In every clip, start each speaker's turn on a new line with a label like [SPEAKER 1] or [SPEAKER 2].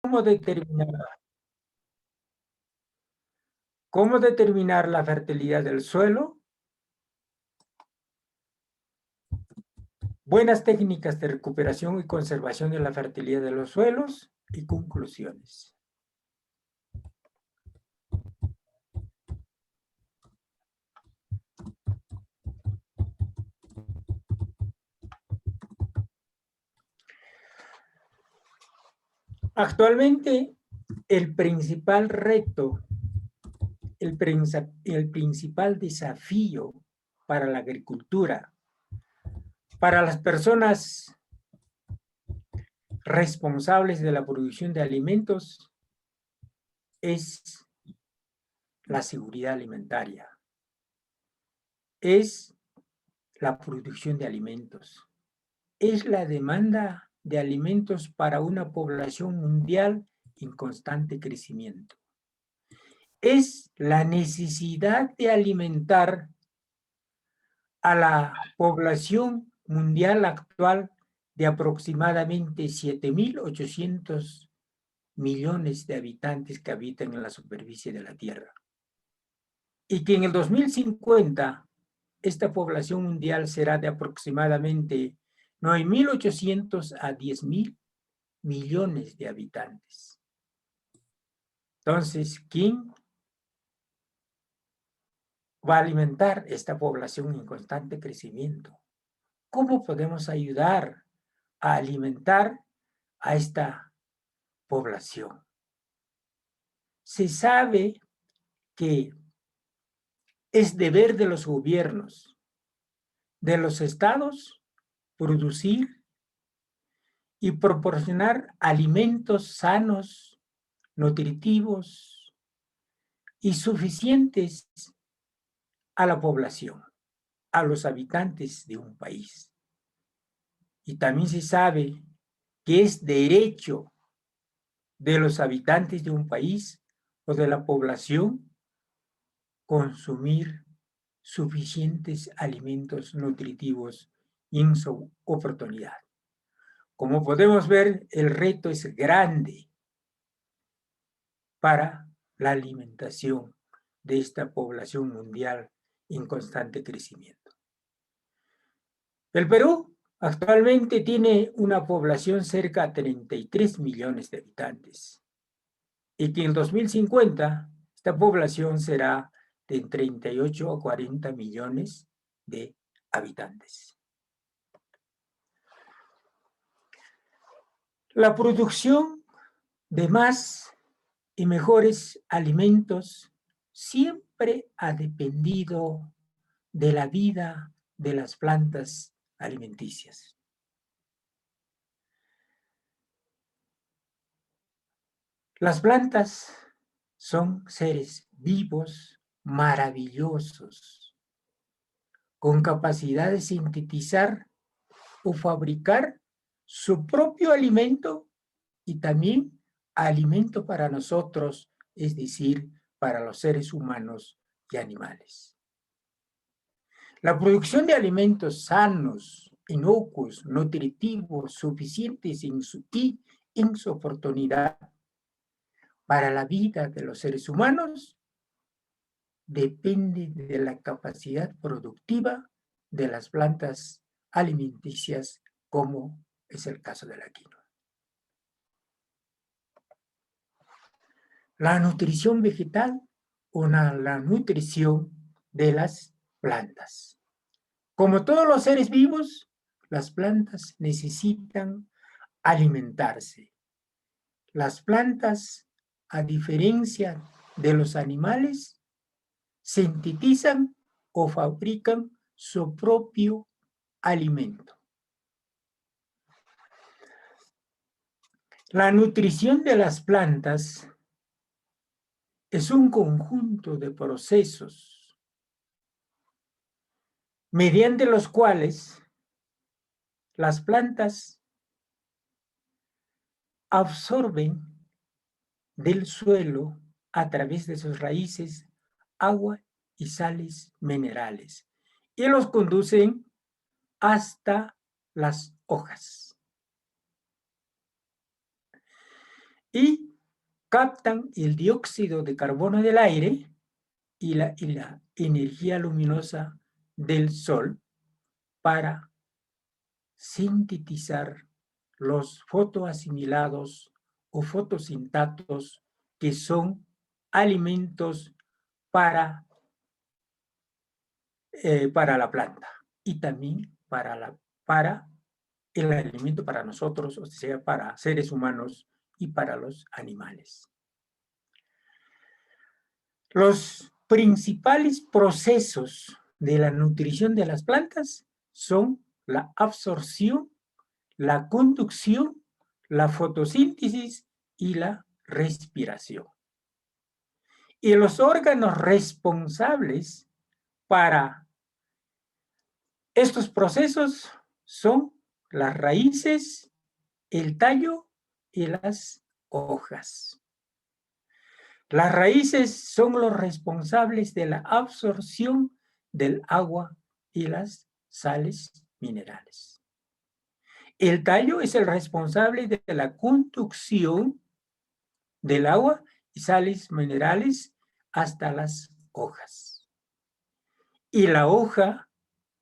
[SPEAKER 1] ¿Cómo determinar la fertilidad del suelo? Buenas técnicas de recuperación y conservación de la fertilidad de los suelos y conclusiones. Actualmente, el principal reto, el principal desafío para la agricultura, para las personas responsables de la producción de alimentos, es la seguridad alimentaria, es la producción de alimentos, es la demanda de alimentos para una población mundial en constante crecimiento. Es la necesidad de alimentar a la población mundial actual de aproximadamente 7.800 millones de habitantes que habitan en la superficie de la Tierra. Y que en el 2050 esta población mundial será de aproximadamente 9.800 a 10.000 millones de habitantes. Entonces, ¿quién va a alimentar esta población en constante crecimiento? ¿Cómo podemos ayudar a alimentar a esta población? Se sabe que es deber de los gobiernos, de los estados, producir y proporcionar alimentos sanos, nutritivos y suficientes a la población, a los habitantes de un país. Y también se sabe que es derecho de los habitantes de un país o de la población consumir suficientes alimentos nutritivos en su oportunidad. Como podemos ver, el reto es grande para la alimentación de esta población mundial en constante crecimiento. El Perú actualmente tiene una población cerca de 33 millones de habitantes y que en 2050 esta población será de 38 a 40 millones de habitantes. La producción de más y mejores alimentos siempre ha dependido de la vida de las plantas alimenticias. Las plantas son seres vivos, maravillosos, con capacidad de sintetizar o fabricar su propio alimento y también alimento para nosotros, es decir, para los seres humanos y animales. La producción de alimentos sanos, inocuos, nutritivos, suficientes y en su oportunidad para la vida de los seres humanos depende de la capacidad productiva de las plantas alimenticias, como es el caso de la quinoa. La nutrición vegetal o la nutrición de las plantas. Como todos los seres vivos, las plantas necesitan alimentarse. Las plantas, a diferencia de los animales, sintetizan o fabrican su propio alimento. La nutrición de las plantas es un conjunto de procesos mediante los cuales las plantas absorben del suelo a través de sus raíces agua y sales minerales y los conducen hasta las hojas. y captan el dióxido de carbono del aire y la energía luminosa del sol para sintetizar los fotoasimilados o fotosintatos, que son alimentos para la planta y también para el alimento para nosotros, o sea, para seres humanos y para los animales. Los principales procesos de la nutrición de las plantas son la absorción, la conducción, la fotosíntesis y la respiración. Y los órganos responsables para estos procesos son las raíces, el tallo y las hojas. Las raíces son los responsables de la absorción del agua y las sales minerales. El tallo es el responsable de la conducción del agua y sales minerales hasta las hojas. Y la hoja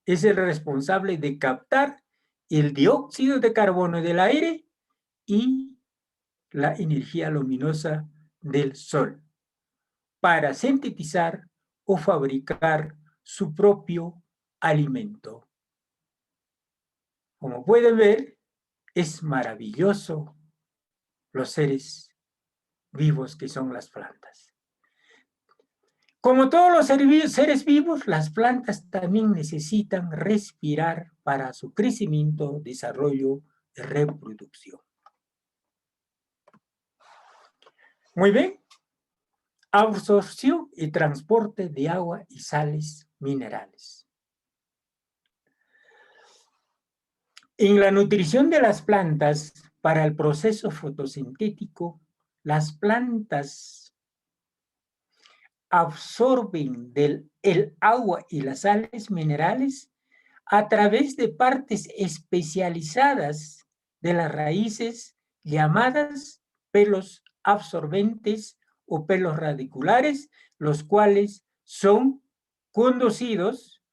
[SPEAKER 1] es el responsable de captar el dióxido de carbono del aire y la energía luminosa del sol para sintetizar o fabricar su propio alimento. Como pueden ver, es maravilloso los seres vivos que son las plantas. Como todos los seres vivos, las plantas también necesitan respirar para su crecimiento, desarrollo y reproducción. Muy bien. Absorción y transporte de agua y sales minerales. En la nutrición de las plantas, para el proceso fotosintético, las plantas absorben el agua y las sales minerales a través de partes especializadas de las raíces llamadas pelos absorbentes o pelos radiculares, los cuales son conducidos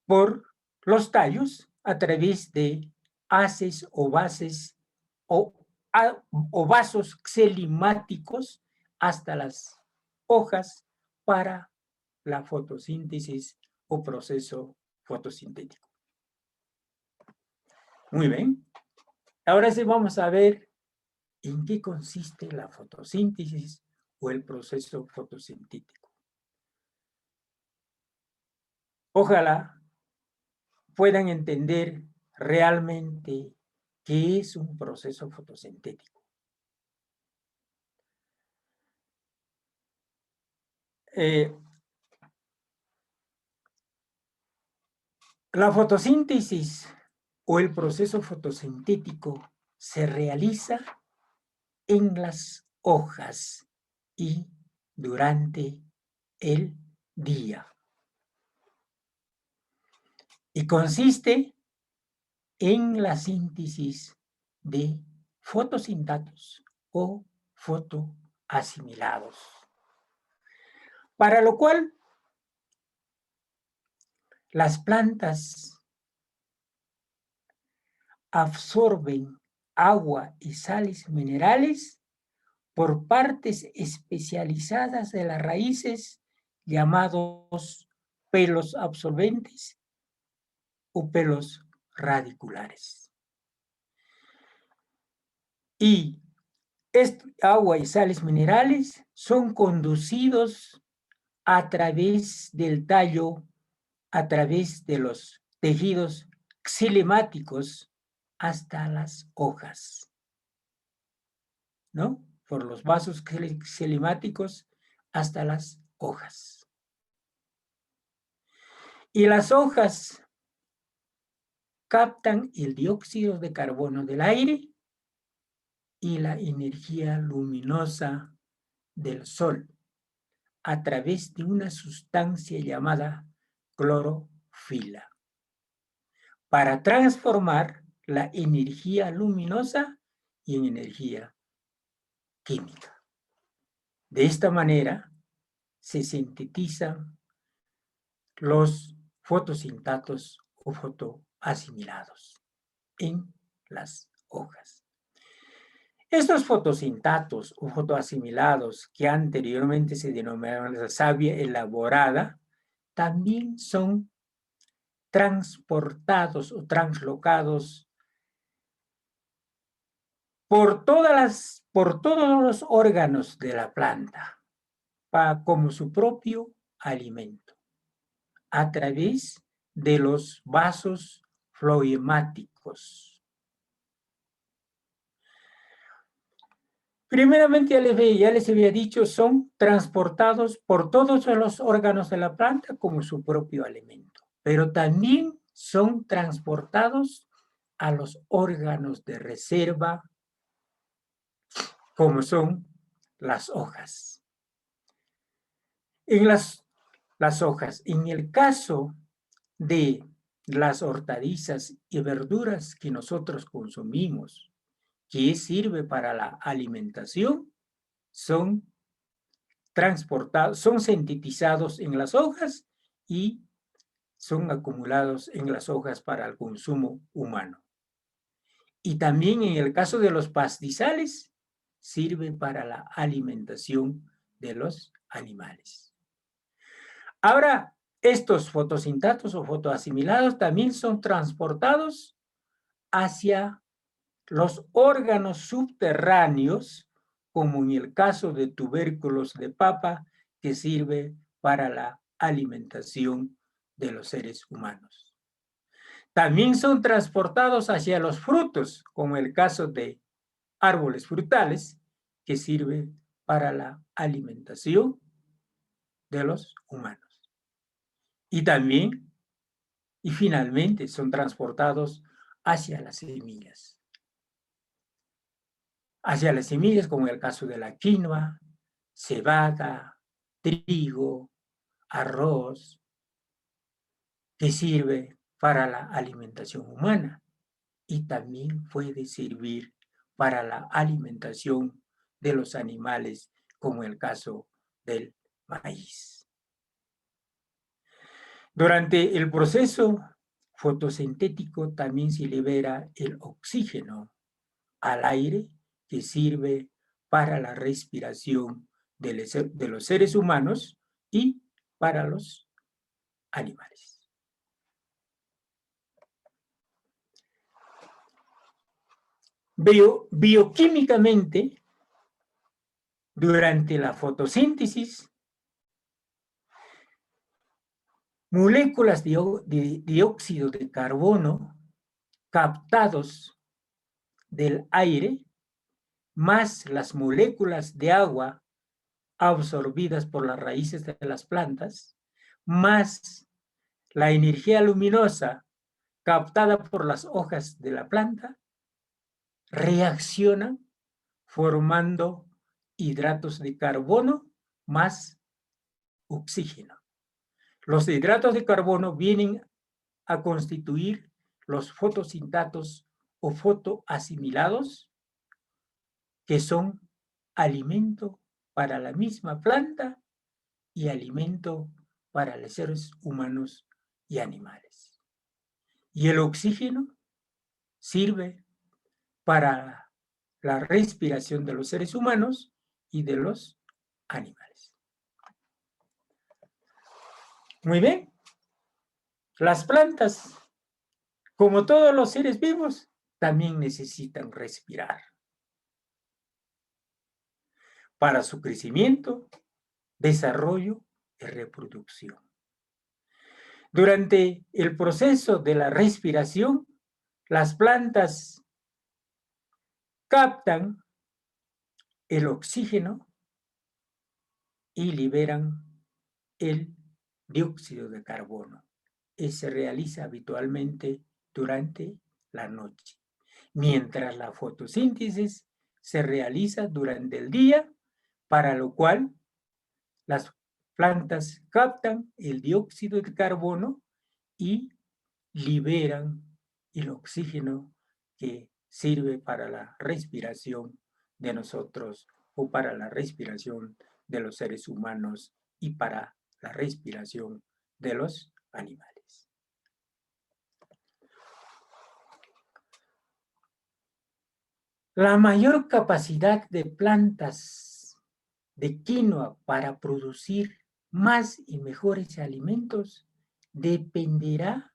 [SPEAKER 1] por los tallos a través de haces o bases o vasos xelimáticos hasta las hojas para la fotosíntesis o proceso fotosintético. Muy bien. Ahora sí vamos a ver en qué consiste la fotosíntesis o el proceso fotosintético. Ojalá puedan entender realmente qué es un proceso fotosintético. La fotosíntesis o el proceso fotosintético se realiza en las hojas y durante el día. Y consiste en la síntesis de fotosintatos o fotoasimilados. Para lo cual, las plantas absorben agua y sales minerales por partes especializadas de las raíces llamados pelos absorbentes o pelos radiculares. Y agua y sales minerales son conducidos a través del tallo, a través de los tejidos xilimáticos hasta las hojas, ¿no? Por los vasos xilimáticos hasta las hojas. Y las hojas captan el dióxido de carbono del aire y la energía luminosa del sol a través de una sustancia llamada clorofila para transformar la energía luminosa y en energía química. De esta manera se sintetizan los fotosintatos o fotoasimilados en las hojas. Estos fotosintatos o fotoasimilados que anteriormente se denominaban la savia elaborada, también son transportados o translocados por todos los órganos de la planta como su propio alimento, a través de los vasos floemáticos. Primeramente, ya les había dicho, son transportados por todos los órganos de la planta como su propio alimento, pero también son transportados a los órganos de reserva, como son las hojas. En las hojas, en el caso de las hortalizas y verduras que nosotros consumimos, que sirve para la alimentación, son transportados, son sintetizados en las hojas y son acumulados en las hojas para el consumo humano. Y también en el caso de los pastizales, sirve para la alimentación de los animales. Ahora, estos fotosintatos o fotoasimilados también son transportados hacia los órganos subterráneos, como en el caso de tubérculos de papa, que sirve para la alimentación de los seres humanos. También son transportados hacia los frutos, como el caso de árboles frutales, que sirve para la alimentación de los humanos. Y también, y finalmente, son transportados hacia las semillas. Hacia las semillas, como en el caso de la quinoa, cebada, trigo, arroz, que sirve para la alimentación humana y también puede servir para la alimentación de los animales, como el caso del maíz. Durante el proceso fotosintético también se libera el oxígeno al aire, que sirve para la respiración de los seres humanos y para los animales. Bioquímicamente, durante la fotosíntesis, moléculas de dióxido de carbono captados del aire, más las moléculas de agua absorbidas por las raíces de las plantas, más la energía luminosa captada por las hojas de la planta, reaccionan formando hidratos de carbono más oxígeno. Los hidratos de carbono vienen a constituir los fotosintatos o fotoasimilados, que son alimento para la misma planta y alimento para los seres humanos y animales. Y el oxígeno sirve para la respiración de los seres humanos y de los animales. Muy bien. Las plantas, como todos los seres vivos, también necesitan respirar para su crecimiento, desarrollo y reproducción. Durante el proceso de la respiración, las plantas captan el oxígeno y liberan el dióxido de carbono. Y se realiza habitualmente durante la noche, mientras la fotosíntesis se realiza durante el día, para lo cual las plantas captan el dióxido de carbono y liberan el oxígeno que sirve para la respiración de nosotros o para la respiración de los seres humanos y para la respiración de los animales. La mayor capacidad de plantas de quinoa para producir más y mejores alimentos dependerá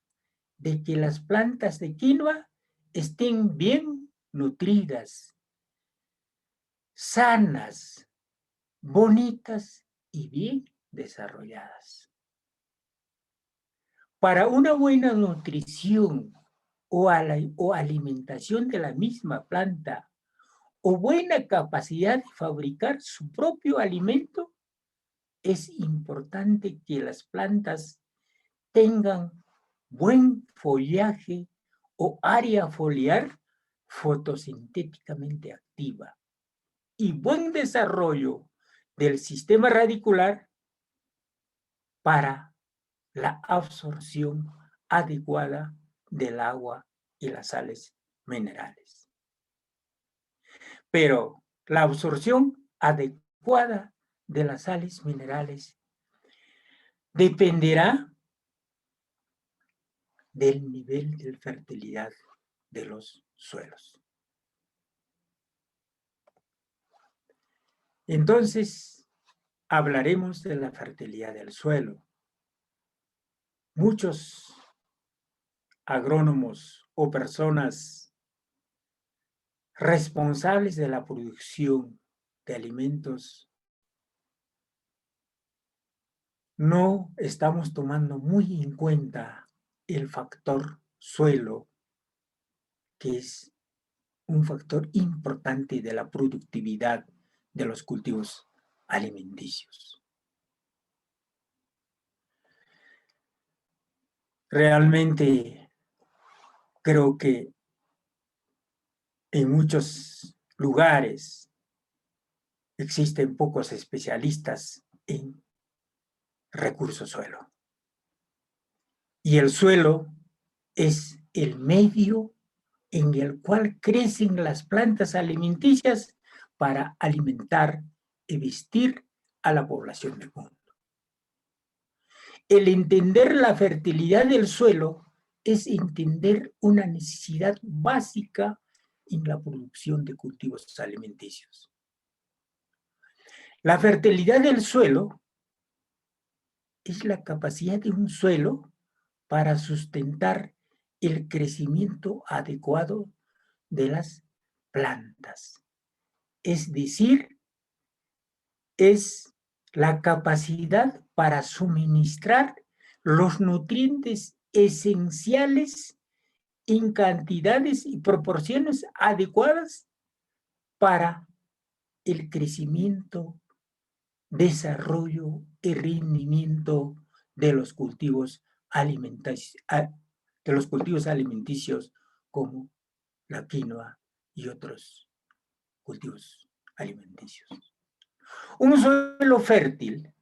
[SPEAKER 1] de que las plantas de quinoa estén bien nutridas, sanas, bonitas y bien desarrolladas. Para una buena nutrición o alimentación de la misma planta o buena capacidad de fabricar su propio alimento, es importante que las plantas tengan buen follaje o área foliar fotosintéticamente activa y buen desarrollo del sistema radicular para la absorción adecuada del agua y las sales minerales. Pero la absorción adecuada de las sales minerales dependerá del nivel de fertilidad de los suelos. Entonces, hablaremos de la fertilidad del suelo. Muchos agrónomos o personas responsables de la producción de alimentos no estamos tomando muy en cuenta el factor suelo, que es un factor importante de la productividad de los cultivos alimenticios. Realmente creo que en muchos lugares existen pocos especialistas en recursos suelo. Y el suelo es el medio en el cual crecen las plantas alimenticias para alimentar y vestir a la población del mundo. El entender la fertilidad del suelo es entender una necesidad básica en la producción de cultivos alimenticios. La fertilidad del suelo es la capacidad de un suelo para sustentar el crecimiento adecuado de las plantas. Es decir, es la capacidad para suministrar los nutrientes esenciales en cantidades y proporciones adecuadas para el crecimiento, desarrollo y rendimiento de los cultivos alimenticios como la quinoa y otros cultivos alimenticios. Un suelo fértil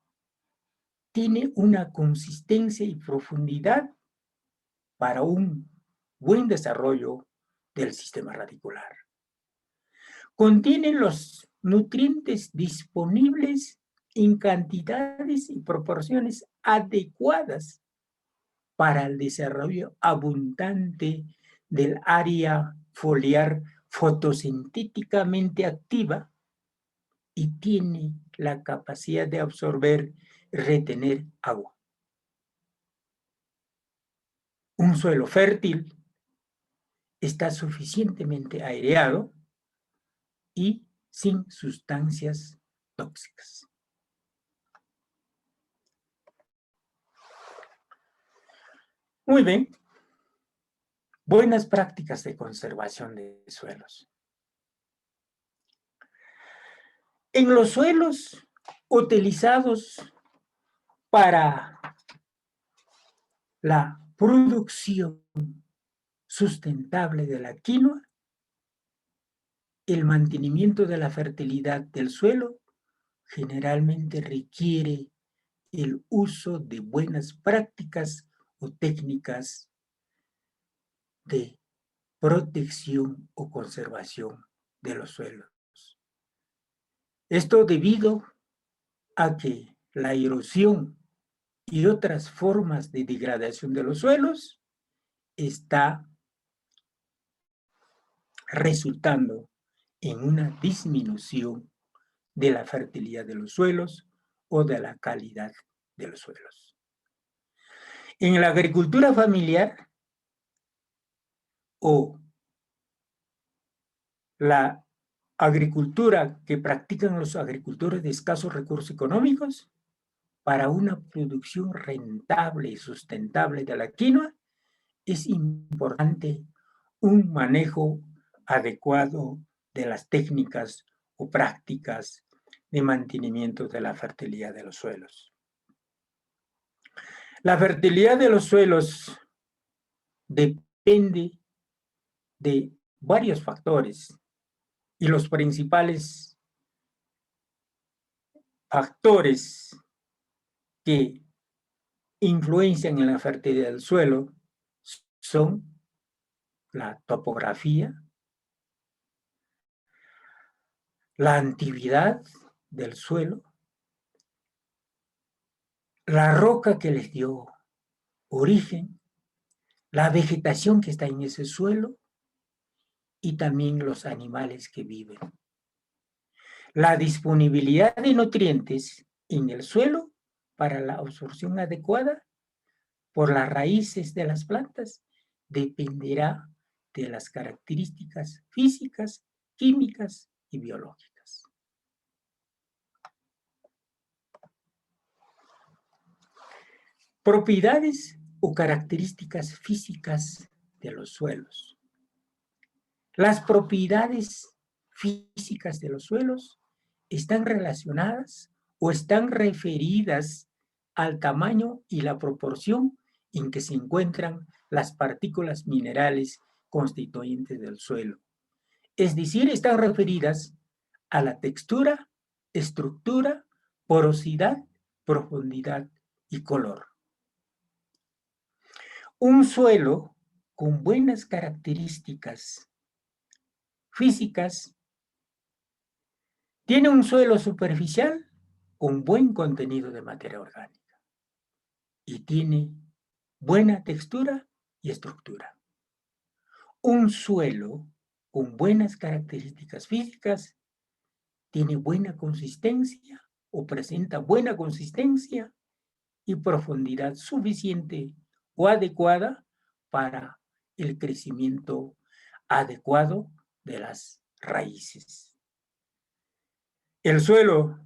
[SPEAKER 1] tiene una consistencia y profundidad para un buen desarrollo del sistema radicular. Contiene los nutrientes disponibles en cantidades y proporciones adecuadas para el desarrollo abundante del área foliar fotosintéticamente activa y tiene la capacidad de absorber y retener agua. Un suelo fértil está suficientemente aireado y sin sustancias tóxicas. Muy bien. Buenas prácticas de conservación de suelos. En los suelos utilizados para la producción sustentable de la quinoa, el mantenimiento de la fertilidad del suelo generalmente requiere el uso de buenas prácticas o técnicas de protección o conservación de los suelos. Esto debido a que la erosión y otras formas de degradación de los suelos está resultando en una disminución de la fertilidad de los suelos o de la calidad de los suelos. En la agricultura familiar o la agricultura que practican los agricultores de escasos recursos económicos, para una producción rentable y sustentable de la quinoa, es importante un manejo adecuado de las técnicas o prácticas de mantenimiento de la fertilidad de los suelos. La fertilidad de los suelos depende de varios factores y los principales factores que influencian en la fertilidad del suelo son la topografía, la antigüedad del suelo, la roca que les dio origen, la vegetación que está en ese suelo y también los animales que viven. La disponibilidad de nutrientes en el suelo para la absorción adecuada por las raíces de las plantas dependerá de las características físicas, químicas y biológicas. Propiedades o características físicas de los suelos. Las propiedades físicas de los suelos están relacionadas o están referidas al tamaño y la proporción en que se encuentran las partículas minerales constituyentes del suelo. Es decir, están referidas a la textura, estructura, porosidad, profundidad y color. Un suelo con buenas características físicas tiene un suelo superficial con buen contenido de materia orgánica y tiene buena textura y estructura. Un suelo con buenas características físicas tiene buena consistencia o presenta buena consistencia y profundidad suficiente o adecuada para el crecimiento adecuado de las raíces. El suelo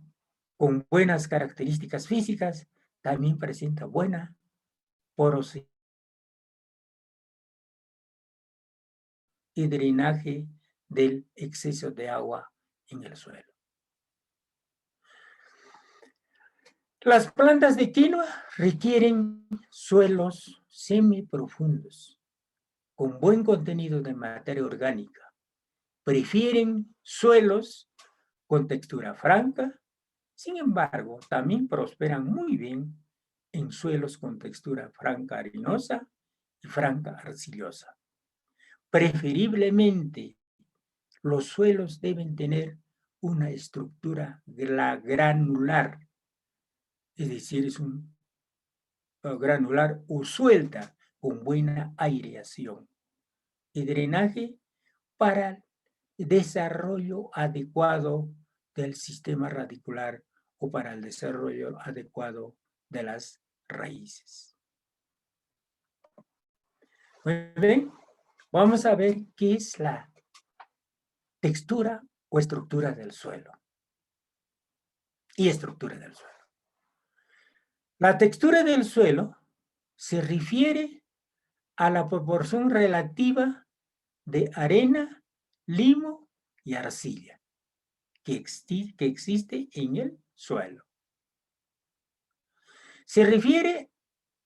[SPEAKER 1] con buenas características físicas también presenta buena porosidad y drenaje del exceso de agua en el suelo. Las plantas de quinoa requieren suelos semiprofundos con buen contenido de materia orgánica. Prefieren suelos con textura franca, sin embargo, también prosperan muy bien en suelos con textura franca arenosa y franca arcillosa. Preferiblemente, los suelos deben tener una estructura granular, es decir, es un granular o suelta con buena aireación y drenaje para el desarrollo adecuado del sistema radicular o para el desarrollo adecuado de las raíces. Muy bien, vamos a ver qué es la textura o estructura del suelo. Y estructura del suelo. La textura del suelo se refiere a la proporción relativa de arena, limo y arcilla que existe en el suelo. Se refiere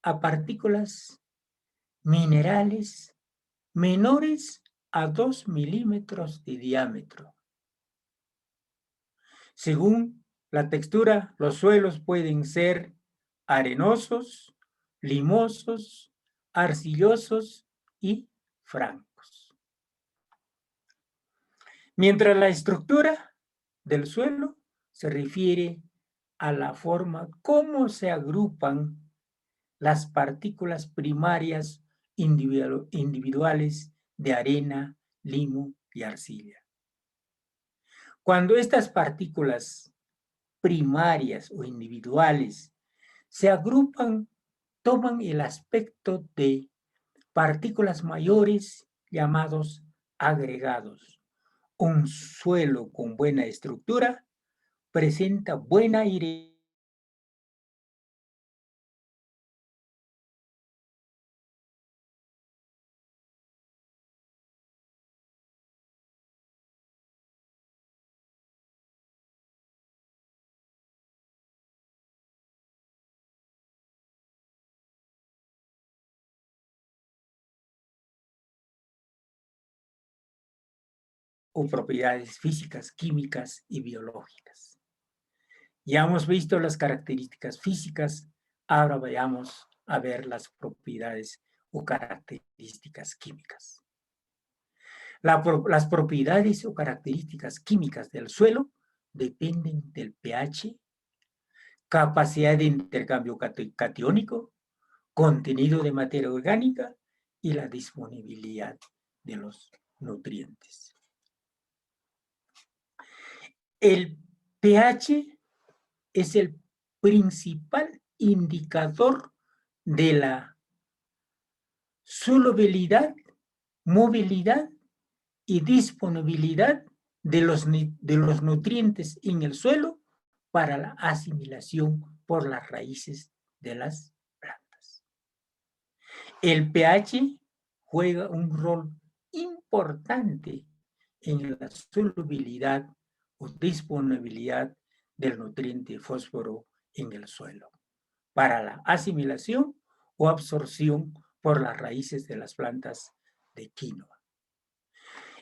[SPEAKER 1] a partículas minerales menores a 2 milímetros de diámetro. Según la textura, los suelos pueden ser arenosos, limosos, arcillosos y francos. Mientras la estructura del suelo se refiere a la forma cómo se agrupan las partículas primarias individuales de arena, limo y arcilla. Cuando estas partículas primarias o individuales se agrupan, toman el aspecto de partículas mayores llamados agregados. Un suelo con buena estructura presenta buena aireación o propiedades físicas, químicas y biológicas. Ya hemos visto las características físicas, ahora vayamos a ver las propiedades o características químicas. Las propiedades o características químicas del suelo dependen del pH, capacidad de intercambio catiónico, contenido de materia orgánica y la disponibilidad de los nutrientes. El pH es el principal indicador de la solubilidad, movilidad y disponibilidad de los nutrientes en el suelo para la asimilación por las raíces de las plantas. El pH juega un rol importante en la solubilidad o disponibilidad del nutriente fósforo en el suelo para la asimilación o absorción por las raíces de las plantas de quinoa.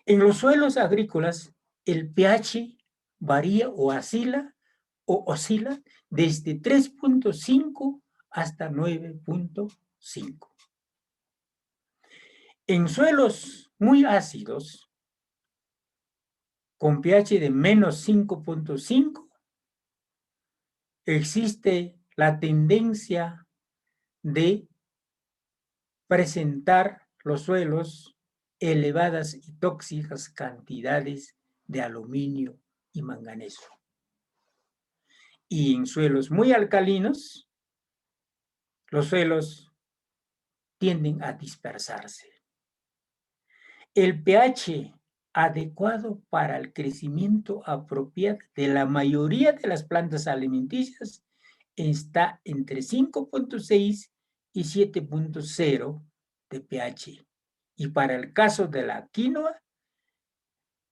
[SPEAKER 1] En los suelos agrícolas, el pH varía o oscila desde 3.5 hasta 9.5. En suelos muy ácidos, con pH de menos 5.5, existe la tendencia de presentar los suelos elevadas y tóxicas cantidades de aluminio y manganeso. Y en suelos muy alcalinos, los suelos tienden a dispersarse. El pH adecuado para el crecimiento apropiado de la mayoría de las plantas alimenticias está entre 5.6 y 7.0 de pH. Y para el caso de la quinoa,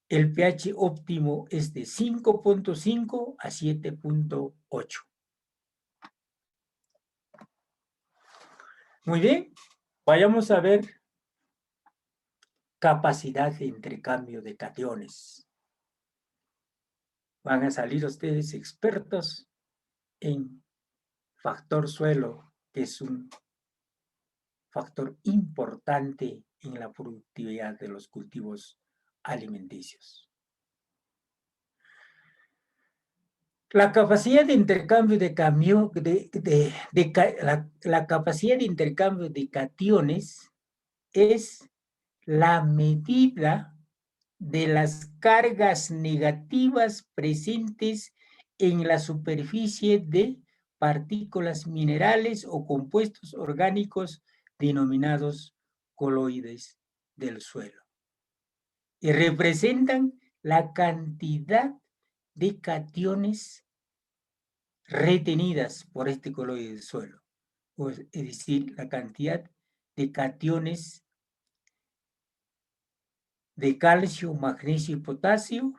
[SPEAKER 1] el pH óptimo es de 5.5 a 7.8. Muy bien, vayamos a ver capacidad de intercambio de cationes. Van a salir ustedes expertos en factor suelo, que es un factor importante en la productividad de los cultivos alimenticios. La capacidad de intercambio la capacidad de intercambio de cationes es la medida de las cargas negativas presentes en la superficie de partículas minerales o compuestos orgánicos denominados coloides del suelo, y representan la cantidad de cationes retenidas por este coloide del suelo, es decir, la cantidad de cationes de calcio, magnesio y potasio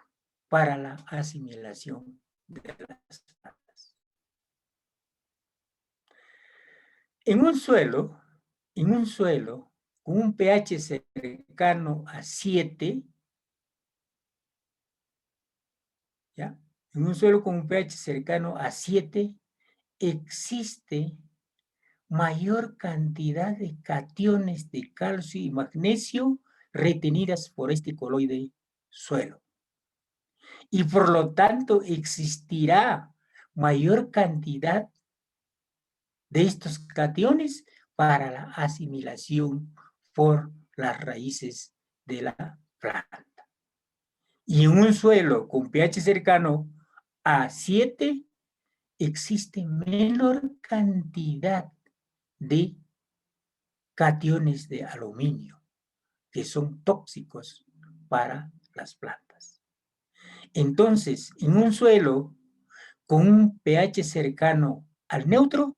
[SPEAKER 1] para la asimilación de las plantas. En un suelo con un pH cercano a 7, ¿ya? En un suelo con un pH cercano a 7 existe mayor cantidad de cationes de calcio y magnesio retenidas por este coloide suelo. y por lo tanto existirá mayor cantidad de estos cationes para la asimilación por las raíces de la planta. Y en un suelo con pH cercano a 7 existe menor cantidad de cationes de aluminio que son tóxicos para las plantas. Entonces, en un suelo con un pH cercano al neutro,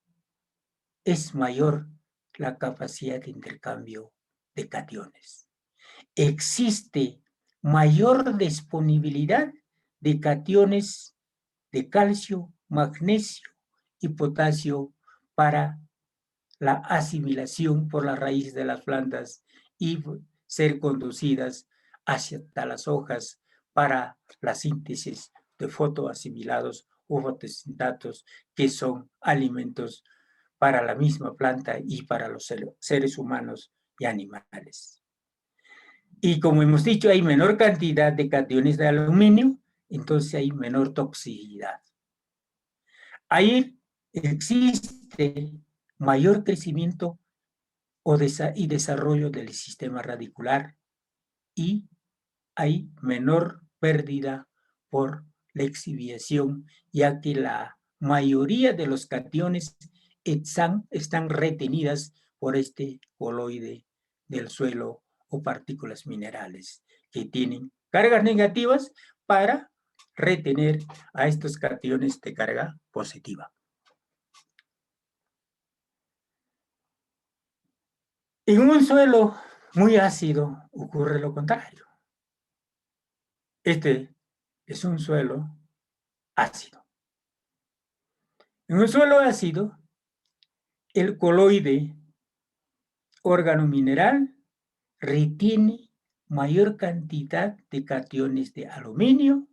[SPEAKER 1] es mayor la capacidad de intercambio de cationes. Existe mayor disponibilidad de cationes de calcio, magnesio y potasio para la asimilación por las raíces de las plantas y ser conducidas hacia las hojas para la síntesis de fotoasimilados o fotosintatados, que son alimentos para la misma planta y para los seres humanos y animales. Y como hemos dicho, hay menor cantidad de cationes de aluminio, entonces hay menor toxicidad. Ahí existe mayor crecimiento y desarrollo del sistema radicular y hay menor pérdida por la exhibición, ya que la mayoría de los cationes están retenidas por este coloide del suelo o partículas minerales que tienen cargas negativas para retener a estos cationes de carga positiva. En un suelo muy ácido ocurre lo contrario. Este es un suelo ácido. En un suelo ácido, el coloide, órgano mineral, retiene mayor cantidad de cationes de aluminio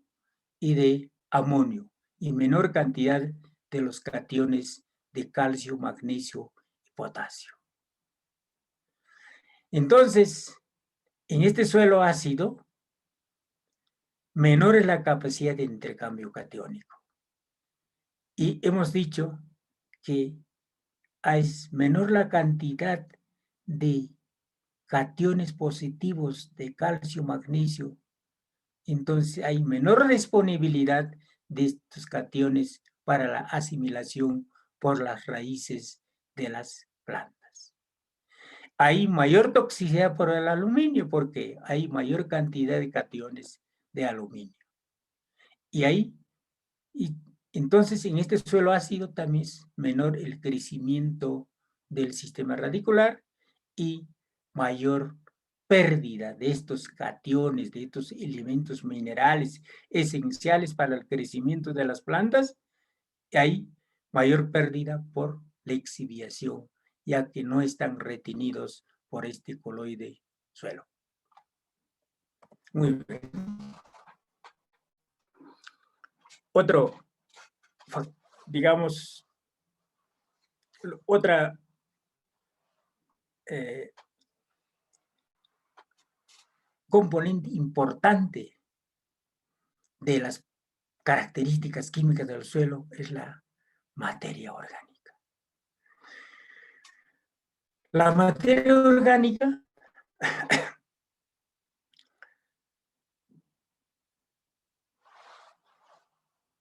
[SPEAKER 1] y de amonio y menor cantidad de los cationes de calcio, magnesio y potasio. Entonces, en este suelo ácido, menor es la capacidad de intercambio catiónico. Y hemos dicho que es menor la cantidad de cationes positivos de calcio, magnesio, entonces hay menor disponibilidad de estos cationes para la asimilación por las raíces de las plantas. Hay mayor toxicidad por el aluminio porque hay mayor cantidad de cationes de aluminio. Y entonces en este suelo ácido también es menor el crecimiento del sistema radicular y mayor pérdida de estos cationes, de estos elementos minerales esenciales para el crecimiento de las plantas. Y hay mayor pérdida por la exhibición, ya que no están retenidos por este coloide suelo. Muy bien. Otro, digamos, otra componente importante de las características químicas del suelo es la materia orgánica. La materia orgánica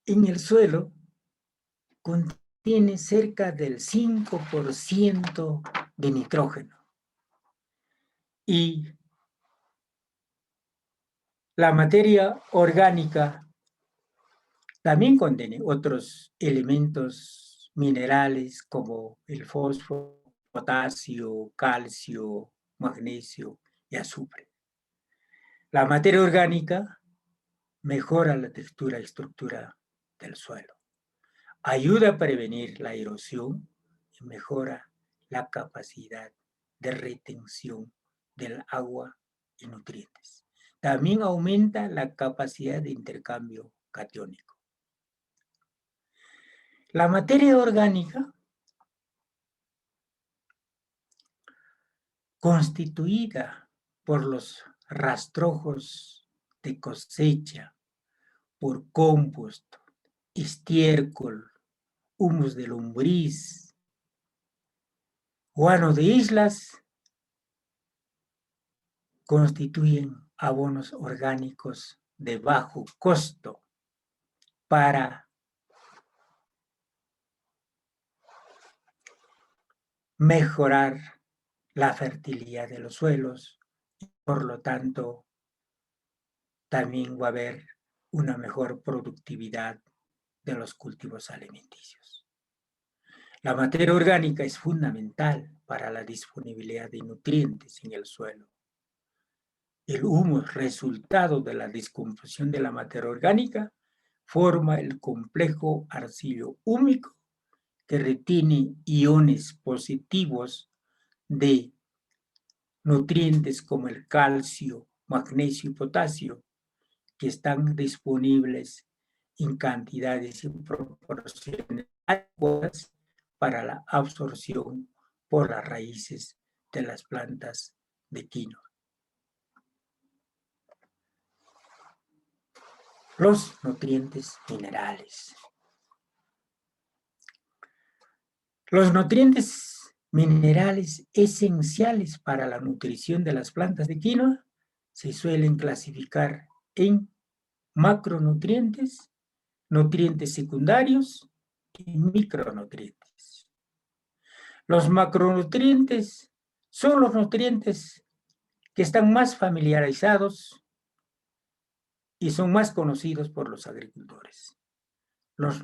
[SPEAKER 1] en el suelo contiene cerca del 5% de nitrógeno. Y la materia orgánica también contiene otros elementos minerales como el fósforo, potasio, calcio, magnesio y azufre. La materia orgánica mejora la textura y estructura del suelo, ayuda a prevenir la erosión y mejora la capacidad de retención del agua y nutrientes. También aumenta la capacidad de intercambio catiónico. La materia orgánica, constituida por los rastrojos de cosecha por compost, estiércol, humus de lombriz, guano de islas, constituyen abonos orgánicos de bajo costo para mejorar la fertilidad de los suelos y por lo tanto también va a haber una mejor productividad de los cultivos alimenticios. La materia orgánica es fundamental para la disponibilidad de nutrientes en el suelo. El humus, resultado de la descomposición de la materia orgánica, forma el complejo arcillo-húmico que retiene iones positivos de nutrientes como el calcio, magnesio y potasio, que están disponibles en cantidades y proporciones adecuadas para la absorción por las raíces de las plantas de quinoa. Los nutrientes minerales. Los nutrientes minerales esenciales para la nutrición de las plantas de quinoa se suelen clasificar en macronutrientes, nutrientes secundarios y micronutrientes. Los macronutrientes son los nutrientes que están más familiarizados y son más conocidos por los agricultores. Los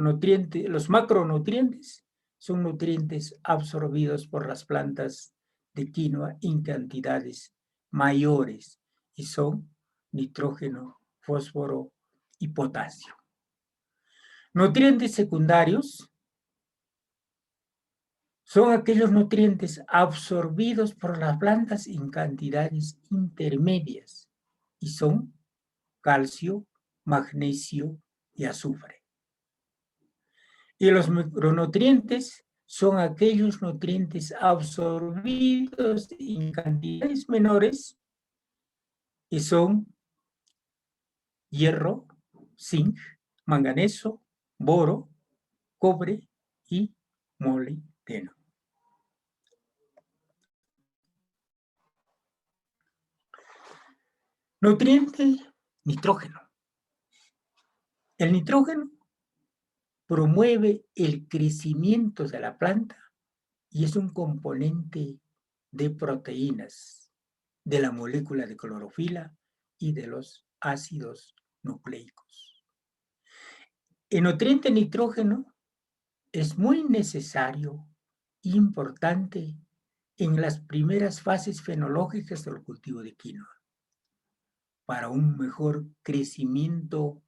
[SPEAKER 1] macronutrientes son nutrientes absorbidos por las plantas de quinoa en cantidades mayores y son nitrógeno, fósforo y potasio. Nutrientes secundarios son aquellos nutrientes absorbidos por las plantas en cantidades intermedias y son calcio, magnesio y azufre. Y los micronutrientes son aquellos nutrientes absorbidos en cantidades menores y son hierro, zinc, manganeso, boro, cobre y molibdeno. Nutriente nitrógeno. El nitrógeno promueve el crecimiento de la planta y es un componente de proteínas de la molécula de clorofila y de los ácidos nucleicos. El nutriente nitrógeno es muy necesario e importante en las primeras fases fenológicas del cultivo de quinoa para un mejor crecimiento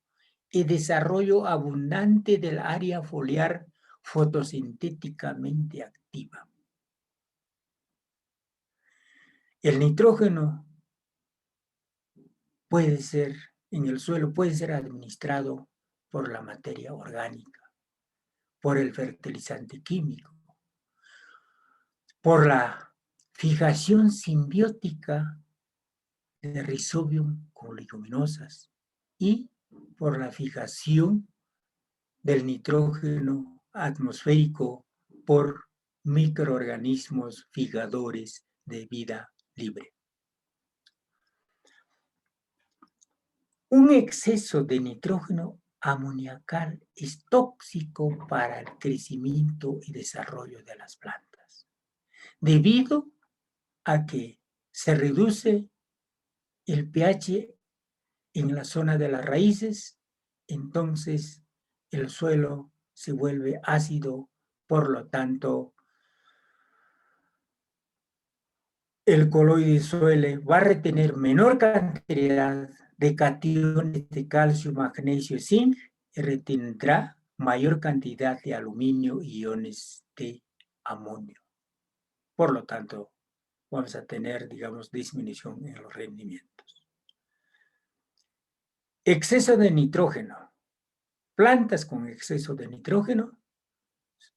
[SPEAKER 1] y desarrollo abundante del área foliar fotosintéticamente activa. El nitrógeno puede ser, en el suelo, puede ser administrado por la materia orgánica, por el fertilizante químico, por la fijación simbiótica de Rhizobium con leguminosas y por la fijación del nitrógeno atmosférico por microorganismos fijadores de vida libre. Un exceso de nitrógeno amoniacal es tóxico para el crecimiento y desarrollo de las plantas, debido a que se reduce el pH en la zona de las raíces, entonces el suelo se vuelve ácido, por lo tanto, el coloide suele va a retener menor cantidad de cationes de calcio, magnesio y zinc y retendrá mayor cantidad de aluminio y iones de amonio. Por lo tanto, vamos a tener, digamos, disminución en los rendimientos. Exceso de nitrógeno. Plantas con exceso de nitrógeno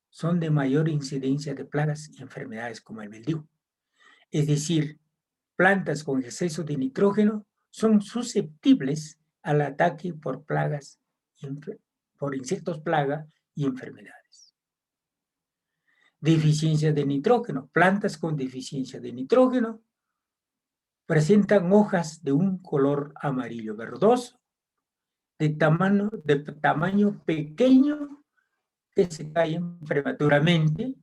[SPEAKER 1] son de mayor incidencia de plagas y enfermedades como el mildiu. Es decir, plantas con exceso de nitrógeno son susceptibles al ataque por plagas por insectos plaga y enfermedades. Deficiencia de nitrógeno. Plantas con deficiencia de nitrógeno presentan hojas de un color amarillo verdoso, de tamaño pequeño, que se caen prematuramente.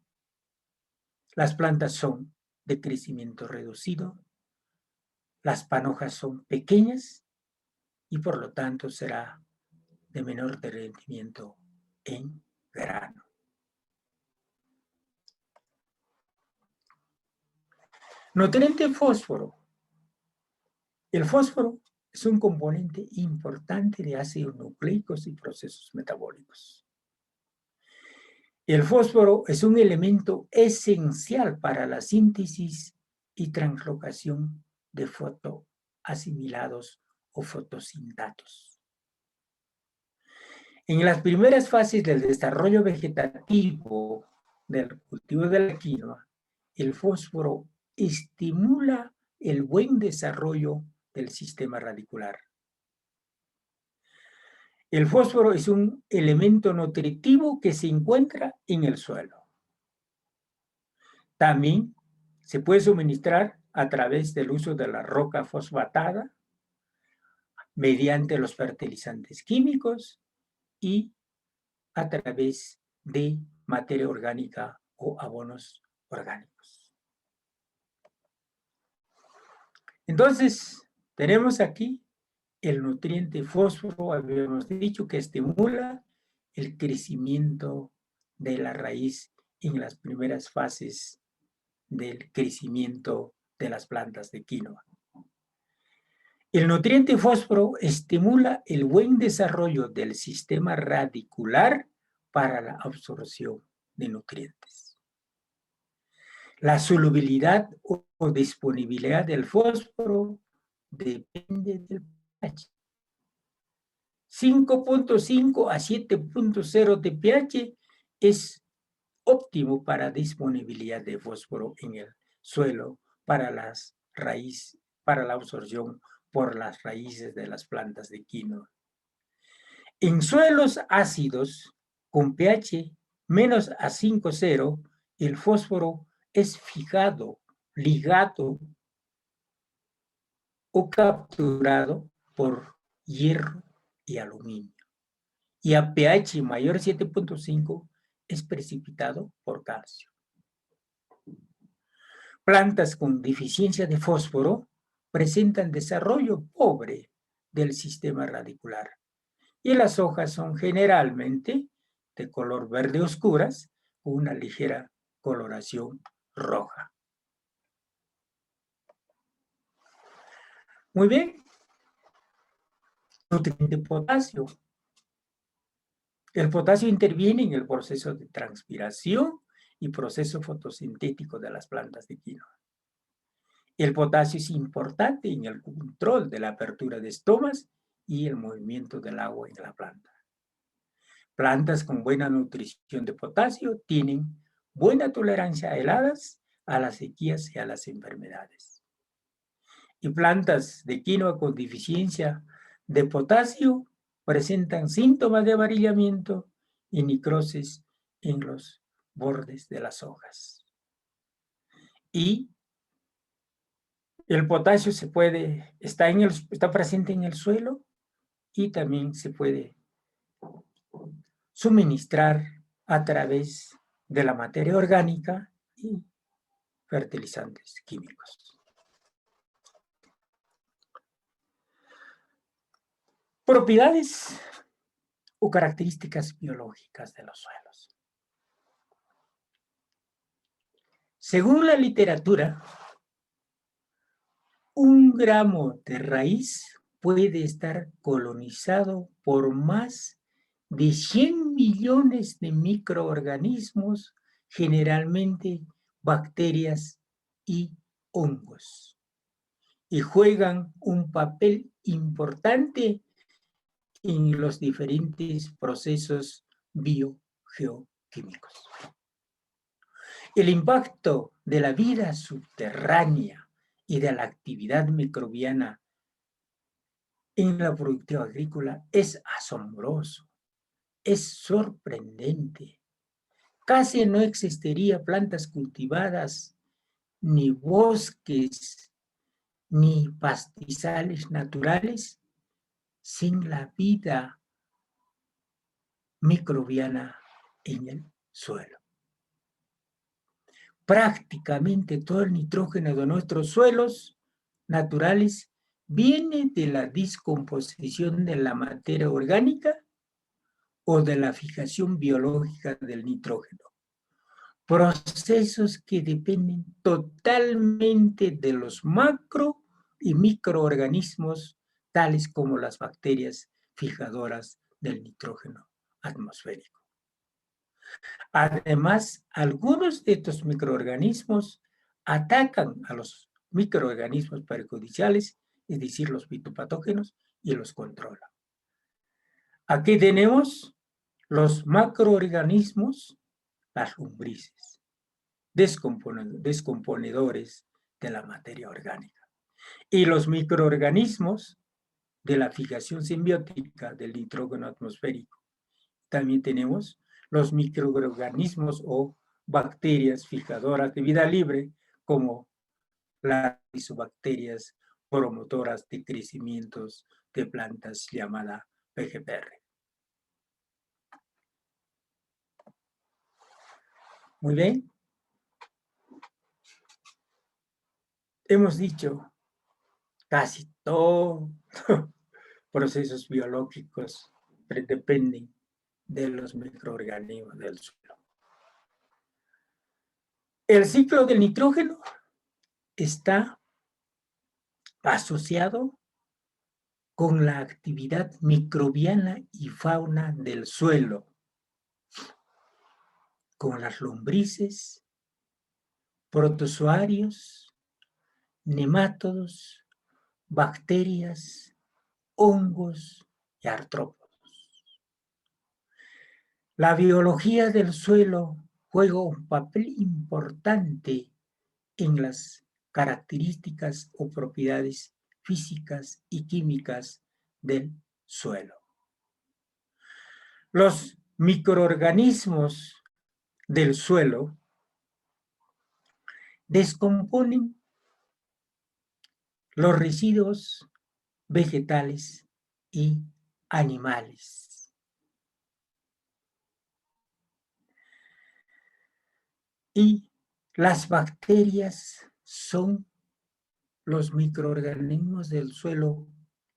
[SPEAKER 1] Las plantas son de crecimiento reducido, las panojas son pequeñas y por lo tanto será de menor rendimiento en verano. Nutriente fósforo. El fósforo es un componente importante de ácidos nucleicos y procesos metabólicos. El fósforo es un elemento esencial para la síntesis y translocación de fotoasimilados o fotosindatos. En las primeras fases del desarrollo vegetativo del cultivo de la quinoa, el fósforo estimula el buen desarrollo del sistema radicular. El fósforo es un elemento nutritivo que se encuentra en el suelo. También se puede suministrar a través del uso de la roca fosfatada, mediante los fertilizantes químicos y a través de materia orgánica o abonos orgánicos. Entonces, tenemos aquí el nutriente fósforo, habíamos dicho que estimula el crecimiento de la raíz en las primeras fases del crecimiento de las plantas de quinoa. El nutriente fósforo estimula el buen desarrollo del sistema radicular para la absorción de nutrientes. La solubilidad o disponibilidad del fósforo depende del pH. 5.5 a 7.0 de pH es óptimo para disponibilidad de fósforo en el suelo para las raíces, para la absorción por las raíces de las plantas de quinoa. En suelos ácidos con pH menos a 5.0, el fósforo es fijado, ligado o capturado por hierro y aluminio. Y a pH mayor a 7.5 es precipitado por calcio. Plantas con deficiencia de fósforo presentan desarrollo pobre del sistema radicular y las hojas son generalmente de color verde oscuras con una ligera coloración roja. Muy bien. Nutriente potasio. El potasio interviene en el proceso de transpiración y proceso fotosintético de las plantas de quinoa. El potasio es importante en el control de la apertura de estomas y el movimiento del agua en la planta. Plantas con buena nutrición de potasio tienen buena tolerancia a heladas, a las sequías y a las enfermedades. Y plantas de quinoa con deficiencia de potasio presentan síntomas de amarillamiento y necrosis en los bordes de las hojas. Y el potasio está presente en el suelo y también se puede suministrar a través de la materia orgánica y fertilizantes químicos. Propiedades o características biológicas de los suelos. Según la literatura, 1 gramo de raíz puede estar colonizado por más de 100 millones de microorganismos, generalmente bacterias y hongos, y juegan un papel importante en los diferentes procesos biogeoquímicos. El impacto de la vida subterránea y de la actividad microbiana en la productividad agrícola es asombroso. es sorprendente. Casi no existiría plantas cultivadas, ni bosques, ni pastizales naturales sin la vida microbiana en el suelo. Prácticamente todo el nitrógeno de nuestros suelos naturales viene de la descomposición de la materia orgánica o de la fijación biológica del nitrógeno. Procesos que dependen totalmente de los macro y microorganismos, tales como las bacterias fijadoras del nitrógeno atmosférico. Además, algunos de estos microorganismos atacan a los microorganismos perjudiciales, es decir, los fitopatógenos, y los controlan. Aquí tenemos los macroorganismos, las lombrices, descomponedores de la materia orgánica. Y los microorganismos de la fijación simbiótica del nitrógeno atmosférico. También tenemos los microorganismos o bacterias fijadoras de vida libre, como las rizobacterias promotoras de crecimientos de plantas llamada PGPR. Muy bien. Hemos dicho casi todo procesos biológicos dependen de los microorganismos del suelo. El ciclo del nitrógeno está asociado con la actividad microbiana y fauna del suelo, con las lombrices, protozoarios, nemátodos, bacterias, hongos y artrópodos. La biología del suelo juega un papel importante en las características o propiedades físicas y químicas del suelo. Los microorganismos del suelo descomponen los residuos vegetales y animales. Y las bacterias son los microorganismos del suelo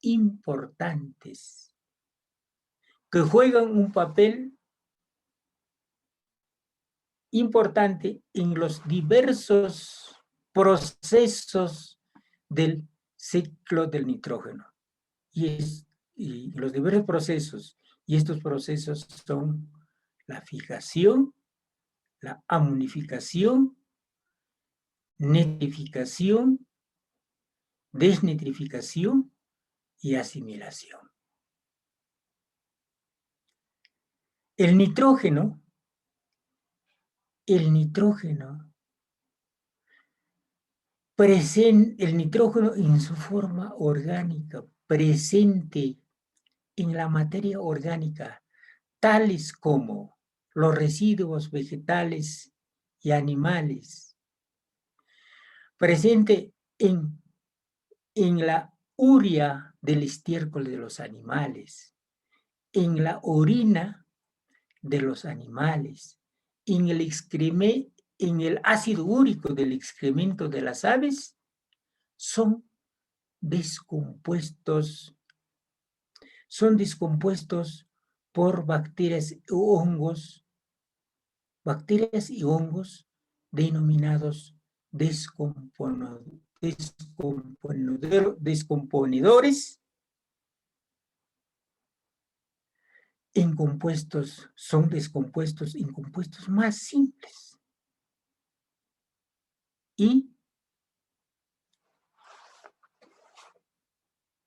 [SPEAKER 1] importantes que juegan un papel importante en los diversos procesos del ciclo del nitrógeno. Y los diversos procesos, y estos procesos son la fijación, la amonificación, nitrificación, desnitrificación y asimilación. El nitrógeno en su forma orgánica, presente en la materia orgánica, tales como los residuos vegetales y animales, presente en la urea del estiércol de los animales, en la orina de los animales, en el ácido úrico del excremento de las aves, son descompuestos por bacterias y hongos denominados descomponedores son descompuestos en compuestos más simples y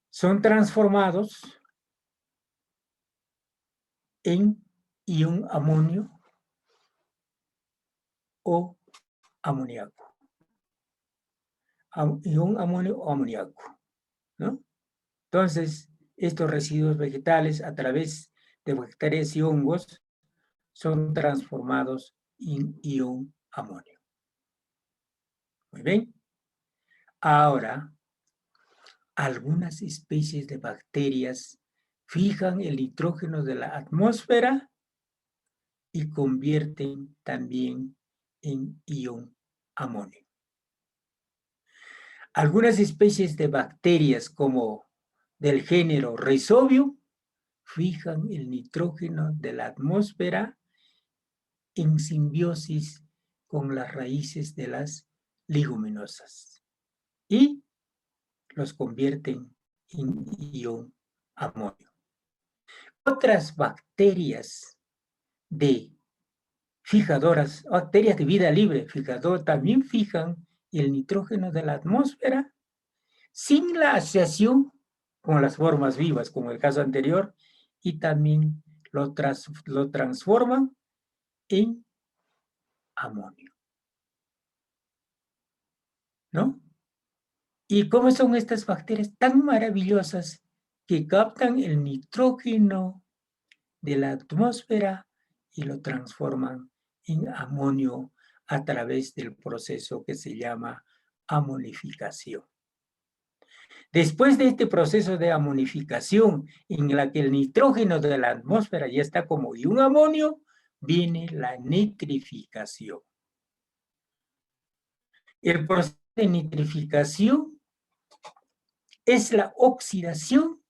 [SPEAKER 1] son transformados en ion amonio o amoníaco. Ion amonio o amoníaco, ¿no? Entonces, estos residuos vegetales, a través de bacterias y hongos son transformados en ion amonio. Muy bien. Ahora, algunas especies de bacterias fijan el nitrógeno de la atmósfera y convierten también en ion amonio. Algunas especies de bacterias como del género Rhizobium fijan el nitrógeno de la atmósfera en simbiosis con las raíces de las leguminosas y los convierten en ion amonio. Otras bacterias bacterias de vida libre, también fijan el nitrógeno de la atmósfera sin la asociación con las formas vivas, como el caso anterior, y también lo transforman en amonio. ¿No? ¿Y cómo son estas bacterias tan maravillosas que captan el nitrógeno de la atmósfera y lo transforman en amonio a través del proceso que se llama amonificación? Después de este proceso de amonificación, en la que el nitrógeno de la atmósfera ya está como ion amonio, viene la nitrificación. El proceso de nitrificación es la oxidación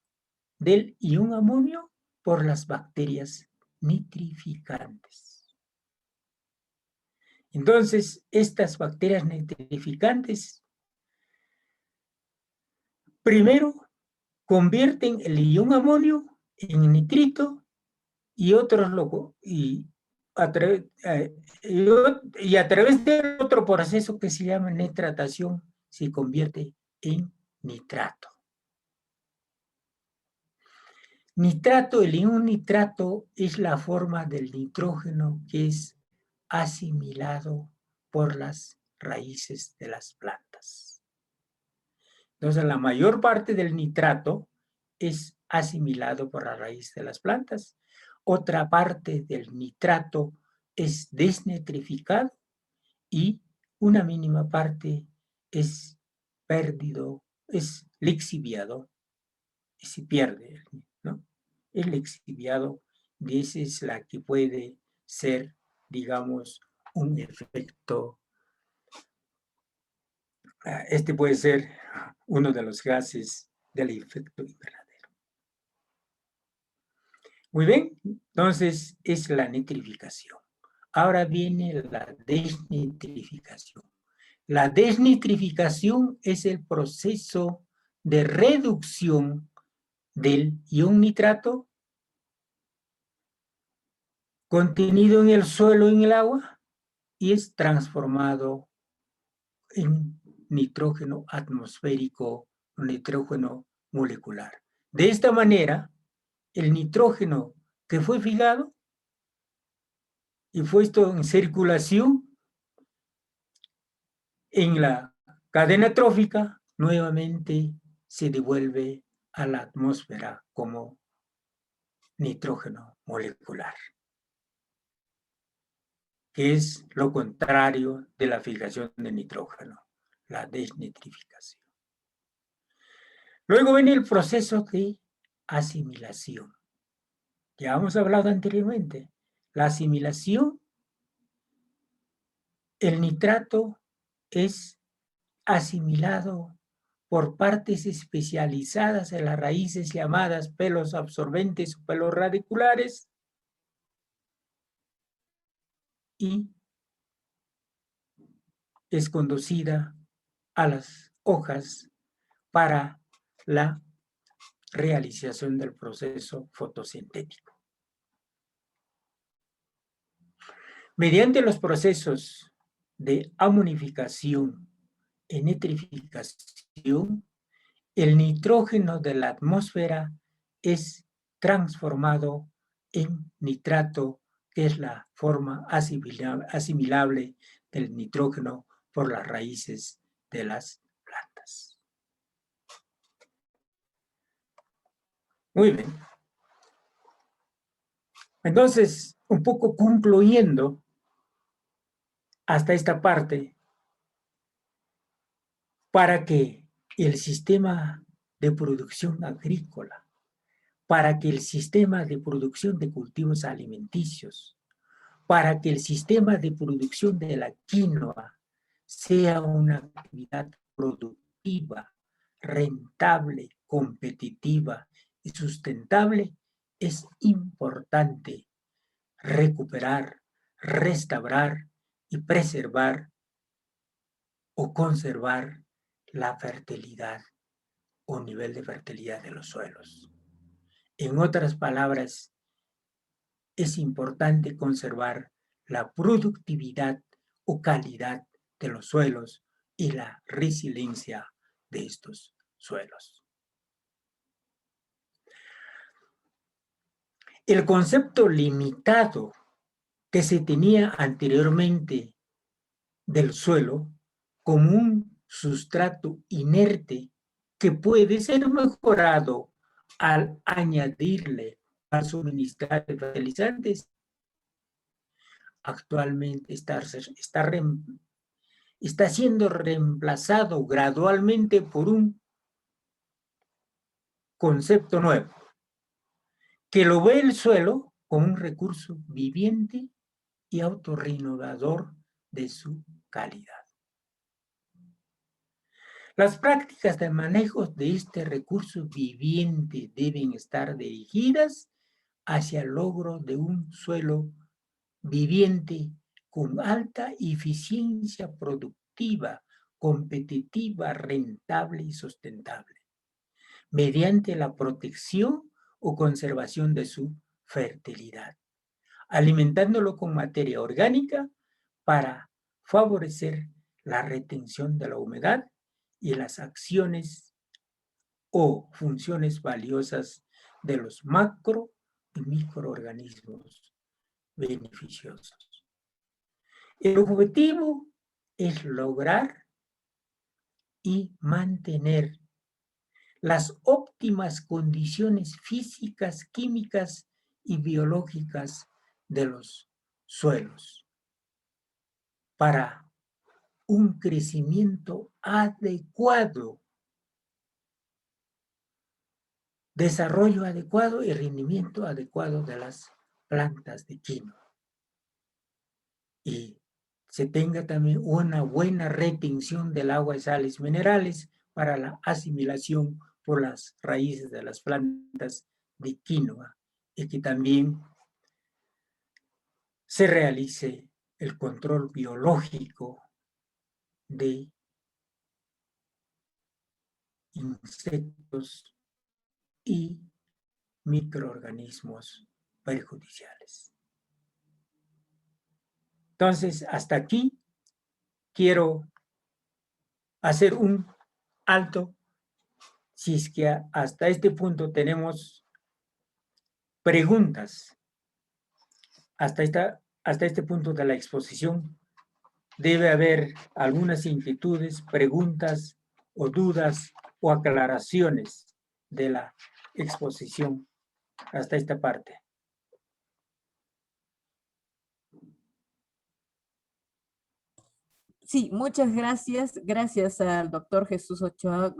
[SPEAKER 1] del ion amonio por las bacterias nitrificantes. Entonces, estas bacterias nitrificantes primero convierten el ion amonio en nitrito y a través de otro proceso que se llama nitratación se convierte en nitrato. Nitrato, el ion nitrato es la forma del nitrógeno que es asimilado por las raíces de las plantas. Entonces, la mayor parte del nitrato es asimilado por la raíz de las plantas. Otra parte del nitrato es desnitrificado y una mínima parte es perdido, es lixiviado y se pierde, ¿no? El lixiviado, y esa es la que puede ser, digamos, un efecto. Este puede ser uno de los gases del efecto invernadero. Muy bien, entonces es la nitrificación. Ahora viene la desnitrificación. La desnitrificación es el proceso de reducción del ion nitrato contenido en el suelo y en el agua y es transformado en nitrógeno atmosférico, nitrógeno molecular. De esta manera, el nitrógeno que fue fijado y puesto en circulación en la cadena trófica, nuevamente se devuelve a la atmósfera como nitrógeno molecular, que es lo contrario de la fijación de nitrógeno, la desnitrificación. Luego viene el proceso de asimilación. Ya hemos hablado anteriormente. La asimilación, el nitrato es asimilado por partes especializadas en las raíces llamadas pelos absorbentes o pelos radiculares y es conducida a las hojas para la realización del proceso fotosintético. Mediante los procesos de amonificación y nitrificación, el nitrógeno de la atmósfera es transformado en nitrato, que es la forma asimilable del nitrógeno por las raíces de las plantas. Muy bien. Entonces, un poco concluyendo hasta esta parte, para que el sistema de producción agrícola, para que el sistema de producción de cultivos alimenticios, para que el sistema de producción de la quinoa sea una actividad productiva, rentable, competitiva y sustentable, es importante recuperar, restaurar y preservar o conservar la fertilidad o nivel de fertilidad de los suelos. En otras palabras, es importante conservar la productividad o calidad de los suelos y la resiliencia de estos suelos. El concepto limitado que se tenía anteriormente del suelo como un sustrato inerte que puede ser mejorado al añadirle, al suministrar fertilizantes, actualmente está siendo reemplazado gradualmente por un concepto nuevo, que lo ve el suelo como un recurso viviente y autorrenovador de su calidad. Las prácticas de manejo de este recurso viviente deben estar dirigidas hacia el logro de un suelo viviente con alta eficiencia productiva, competitiva, rentable y sustentable, mediante la protección o conservación de su fertilidad, alimentándolo con materia orgánica para favorecer la retención de la humedad y las acciones o funciones valiosas de los macro y microorganismos beneficiosos. El objetivo es lograr y mantener las óptimas condiciones físicas, químicas y biológicas de los suelos para un crecimiento adecuado, desarrollo adecuado y rendimiento adecuado de las plantas de quinoa. Y se tenga también una buena retención del agua y sales minerales para la asimilación por las raíces de las plantas de quinoa y que también se realice el control biológico de insectos y microorganismos perjudiciales. Entonces, hasta aquí quiero hacer un alto. Si es que hasta este punto tenemos preguntas, hasta este punto de la exposición, debe haber algunas inquietudes, preguntas o dudas o aclaraciones de la exposición hasta esta parte.
[SPEAKER 2] Sí, muchas gracias. Gracias al doctor Jesús Ochoa.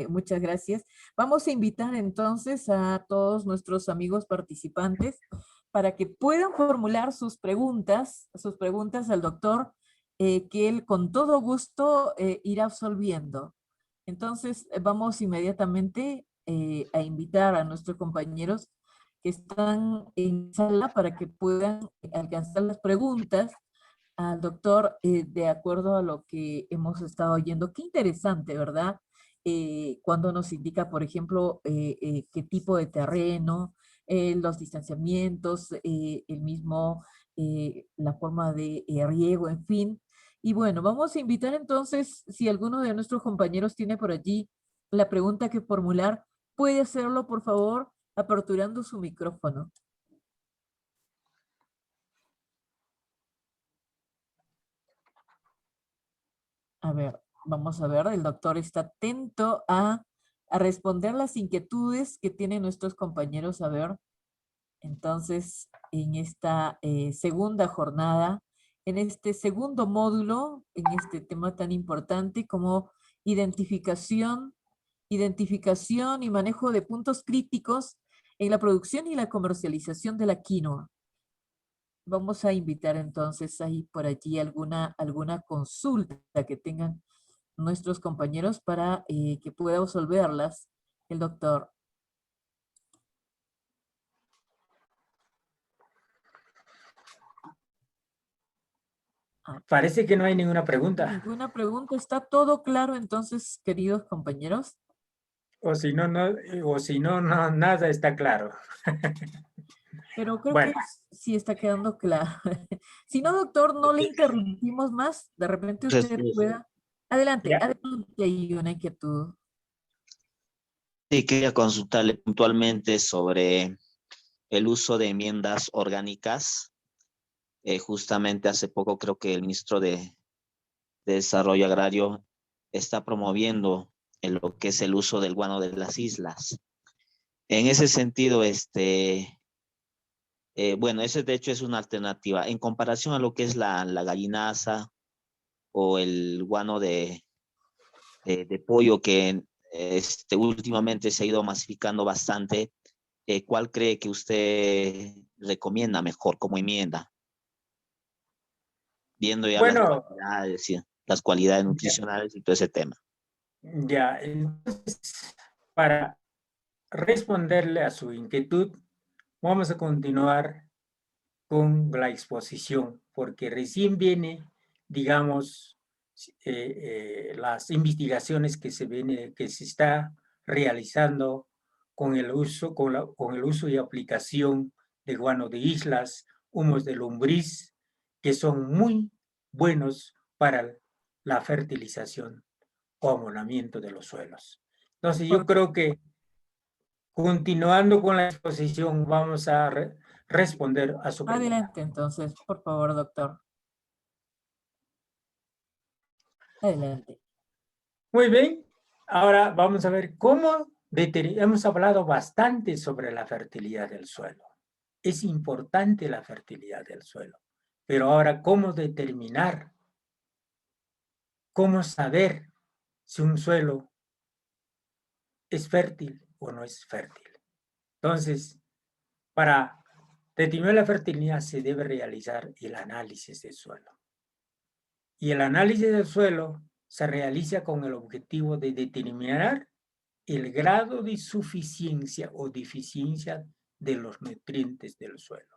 [SPEAKER 2] Muchas gracias. Vamos a invitar entonces a todos nuestros amigos participantes para que puedan formular sus preguntas al doctor, que él con todo gusto irá absolviendo. Entonces, vamos inmediatamente a invitar a nuestros compañeros que están en sala para que puedan alcanzar las preguntas al doctor, de acuerdo a lo que hemos estado oyendo. Qué interesante, ¿verdad? Cuando nos indica, por ejemplo, qué tipo de terreno, los distanciamientos, el mismo, la forma de riego, en fin. Y bueno, vamos a invitar entonces, si alguno de nuestros compañeros tiene por allí la pregunta que formular, puede hacerlo, por favor, aperturando su micrófono. A ver, vamos a ver, el doctor está atento a responder las inquietudes que tienen nuestros compañeros. A ver. entonces en esta segunda jornada, en este segundo módulo, en este tema tan importante como identificación y manejo de puntos críticos en la producción y la comercialización de la quinoa. Vamos a invitar entonces ahí por allí alguna consulta que tengan nuestros compañeros para que pueda resolverlas el doctor.
[SPEAKER 1] Parece que no hay ninguna pregunta.
[SPEAKER 2] Ninguna pregunta. ¿Está todo claro entonces, queridos compañeros?
[SPEAKER 1] O si no, nada está claro.
[SPEAKER 2] Pero creo
[SPEAKER 1] Bueno.
[SPEAKER 2] que sí está quedando claro. Si no, doctor, no le interrumpimos más. De repente usted pueda. Adelante,
[SPEAKER 1] Ya.
[SPEAKER 2] adelante, hay una inquietud.
[SPEAKER 3] Sí, quería consultarle puntualmente sobre el uso de enmiendas orgánicas. Justamente hace poco creo que el ministro de Desarrollo Agrario está promoviendo lo que es el uso del guano de las islas. En ese sentido, bueno, ese de hecho es una alternativa. En comparación a lo que es la gallinaza o el guano de pollo que últimamente se ha ido masificando bastante, ¿cuál cree que usted recomienda mejor como enmienda? Viendo ya
[SPEAKER 1] Bueno,
[SPEAKER 3] las cualidades nutricionales y todo ese tema.
[SPEAKER 1] Ya, entonces, para responderle a su inquietud, vamos a continuar con la exposición, porque recién viene, digamos, las investigaciones que se está realizando con el uso, con el uso y aplicación de guano de islas, humos de lombriz, que son muy buenos para la fertilización o amonamiento de los suelos. Entonces, yo creo que continuando con la exposición, vamos a responder a su pregunta.
[SPEAKER 2] Adelante, entonces, por favor, doctor. Adelante.
[SPEAKER 1] Muy bien, ahora vamos a ver cómo hemos hablado bastante sobre la fertilidad del suelo. Es importante la fertilidad del suelo, pero ahora cómo determinar, cómo saber si un suelo es fértil o no es fértil. Entonces, para determinar la fertilidad se debe realizar el análisis del suelo. Y el análisis del suelo se realiza con el objetivo de determinar el grado de suficiencia o deficiencia de los nutrientes del suelo,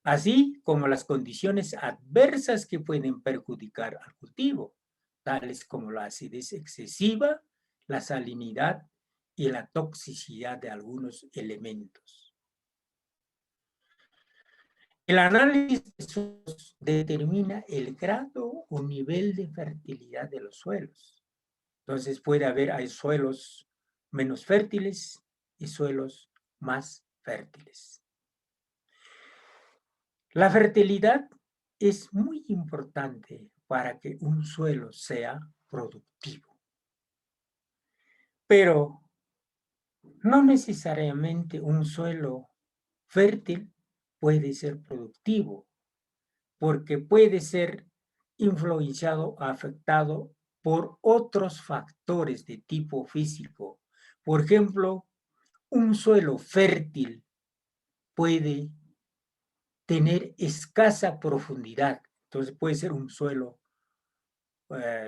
[SPEAKER 1] así como las condiciones adversas que pueden perjudicar al cultivo, tales como la acidez excesiva, la salinidad y la toxicidad de algunos elementos. El análisis de suelos determina el grado o nivel de fertilidad de los suelos. Entonces puede haber, hay suelos menos fértiles y suelos más fértiles. La fertilidad es muy importante para que un suelo sea productivo. Pero no necesariamente un suelo fértil puede ser productivo, porque puede ser influenciado o afectado por otros factores de tipo físico. Por ejemplo, un suelo fértil puede tener escasa profundidad, entonces puede ser un suelo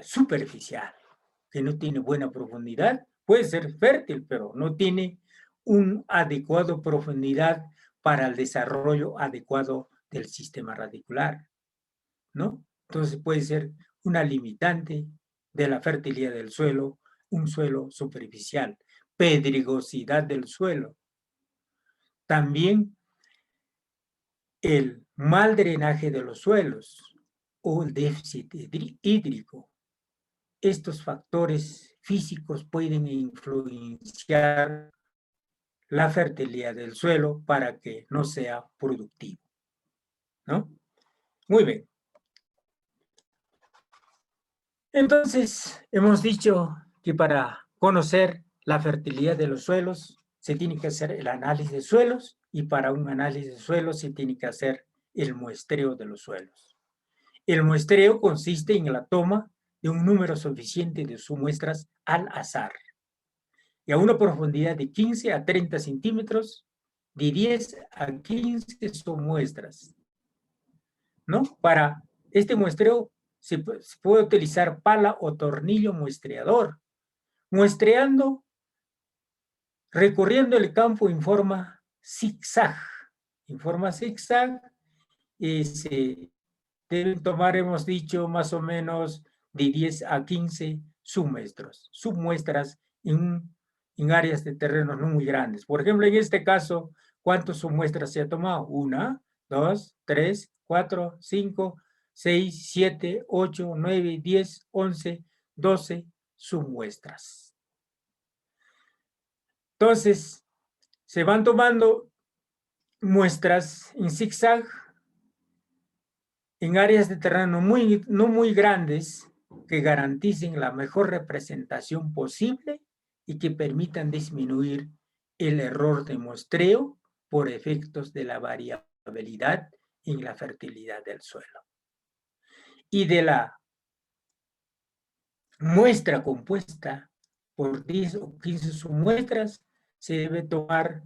[SPEAKER 1] superficial, que no tiene buena profundidad, puede ser fértil, pero no tiene un adecuado profundidad para el desarrollo adecuado del sistema radicular, ¿no? Entonces puede ser una limitante de la fertilidad del suelo, un suelo superficial, pedregosidad del suelo. También el mal drenaje de los suelos o el déficit hídrico. Estos factores físicos pueden influenciar la fertilidad del suelo para que no sea productivo, ¿no? Muy bien. Entonces, hemos dicho que para conocer la fertilidad de los suelos se tiene que hacer el análisis de suelos y para un análisis de suelos se tiene que hacer el muestreo de los suelos. El muestreo consiste en la toma de un número suficiente de submuestras al azar y a una profundidad de 15 a 30 centímetros, de 10 a 15 submuestras, ¿no? Para este muestreo se puede utilizar pala o tornillo muestreador, muestreando, recorriendo el campo en forma zigzag. En forma zigzag se deben tomar, hemos dicho, más o menos de 10 a 15 submuestras en áreas de terrenos no muy grandes. Por ejemplo, en este caso, ¿cuántas submuestras se ha tomado? 1, 2, 3, 4, 5, 6, 7, 8, 9, 10, 11, 12 submuestras. Entonces, se van tomando muestras en zigzag en áreas de terreno no muy grandes que garanticen la mejor representación posible y que permitan disminuir el error de muestreo por efectos de la variabilidad en la fertilidad del suelo. Y de la muestra compuesta por 10 o 15 submuestras, se debe tomar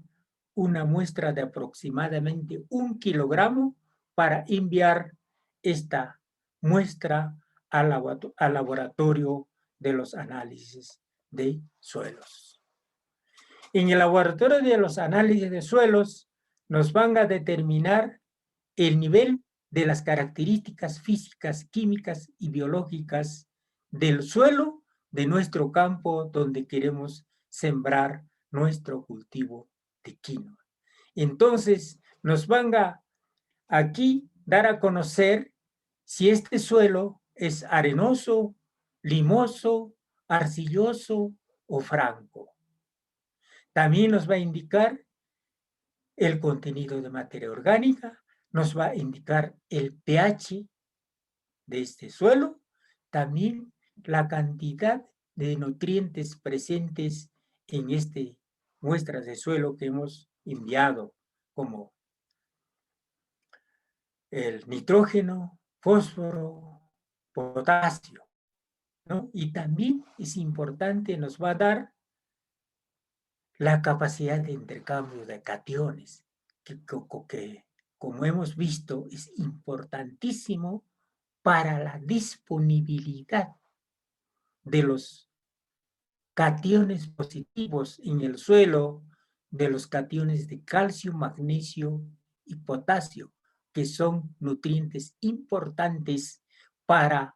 [SPEAKER 1] una muestra de aproximadamente 1 kilogramo para enviar esta muestra al laboratorio de los análisis de suelos. En el laboratorio de los análisis de suelos nos van a determinar el nivel de las características físicas, químicas y biológicas del suelo de nuestro campo donde queremos sembrar nuestro cultivo de quinoa. Entonces, nos van a aquí dar a conocer si este suelo es arenoso, limoso, arcilloso o franco. También nos va a indicar el contenido de materia orgánica, nos va a indicar el pH de este suelo, también la cantidad de nutrientes presentes en muestras de suelo que hemos enviado, como el nitrógeno, fósforo, potasio, ¿no? Y también es importante, nos va a dar la capacidad de intercambio de cationes, que como hemos visto es importantísimo para la disponibilidad de los cationes positivos en el suelo, de los cationes de calcio, magnesio y potasio, que son nutrientes importantes para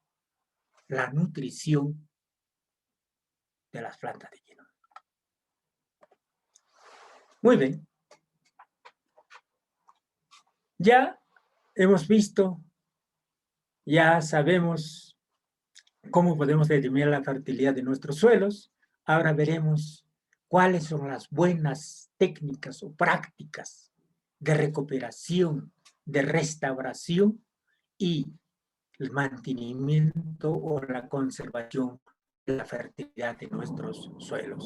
[SPEAKER 1] la nutrición de las plantas de quinoa. Muy bien. Ya hemos visto, ya sabemos cómo podemos determinar la fertilidad de nuestros suelos. Ahora veremos cuáles son las buenas técnicas o prácticas de recuperación, de restauración y el mantenimiento o la conservación de la fertilidad de nuestros suelos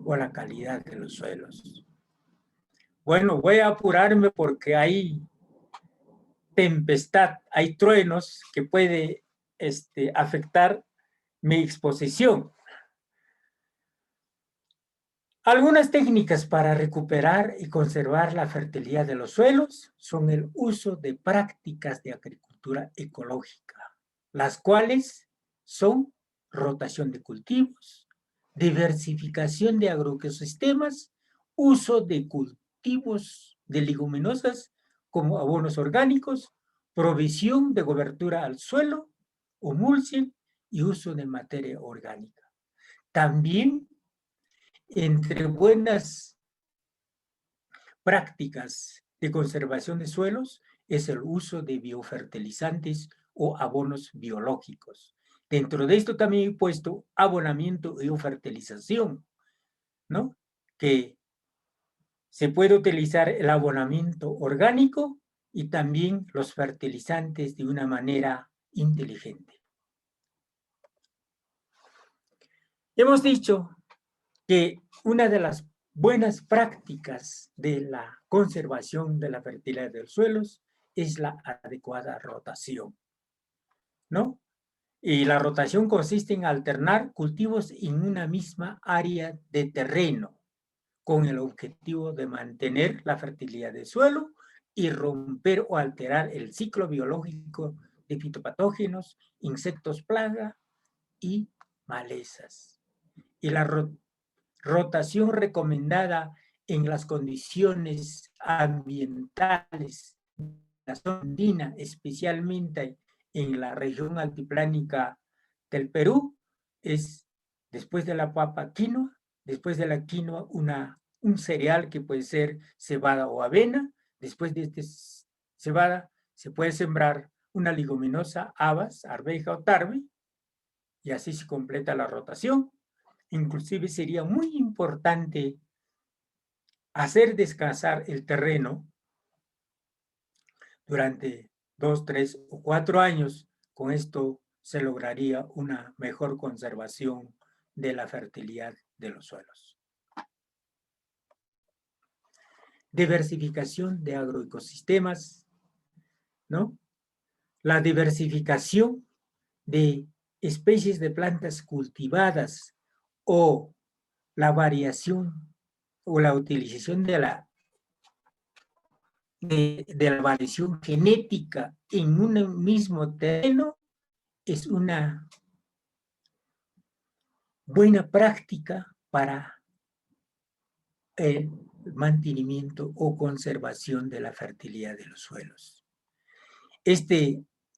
[SPEAKER 1] o la calidad de los suelos. Bueno, voy a apurarme porque hay tempestad, hay truenos que puede afectar mi exposición. Algunas técnicas para recuperar y conservar la fertilidad de los suelos son el uso de prácticas de agricultura ecológica, las cuales son rotación de cultivos, diversificación de agroecosistemas, uso de cultivos de leguminosas como abonos orgánicos, provisión de cobertura al suelo o mulching y uso de materia orgánica. También, entre buenas prácticas de conservación de suelos, es el uso de biofertilizantes o abonos biológicos. Dentro de esto también he puesto abonamiento y fertilización, ¿no? Que se puede utilizar el abonamiento orgánico y también los fertilizantes de una manera inteligente. Hemos dicho que una de las buenas prácticas de la conservación de la fertilidad de los suelos es la adecuada rotación, ¿no? Y la rotación consiste en alternar cultivos en una misma área de terreno con el objetivo de mantener la fertilidad del suelo y romper o alterar el ciclo biológico de fitopatógenos, insectos plaga y malezas. Y la rotación recomendada en las condiciones ambientales de la zona andina, especialmente en la región altiplánica del Perú, es después de la papa quinoa, después de la quinoa un cereal que puede ser cebada o avena, después de cebada se puede sembrar una leguminosa, habas, arveja o tarde, y así se completa la rotación. Inclusive sería muy importante hacer descansar el terreno durante 2, 3 o 4 años. Con esto se lograría una mejor conservación de la fertilidad de los suelos. Diversificación de agroecosistemas, ¿no? La diversificación de especies de plantas cultivadas o la variación o la utilización de la variación genética en un mismo terreno es una buena práctica para el mantenimiento o conservación de la fertilidad de los suelos.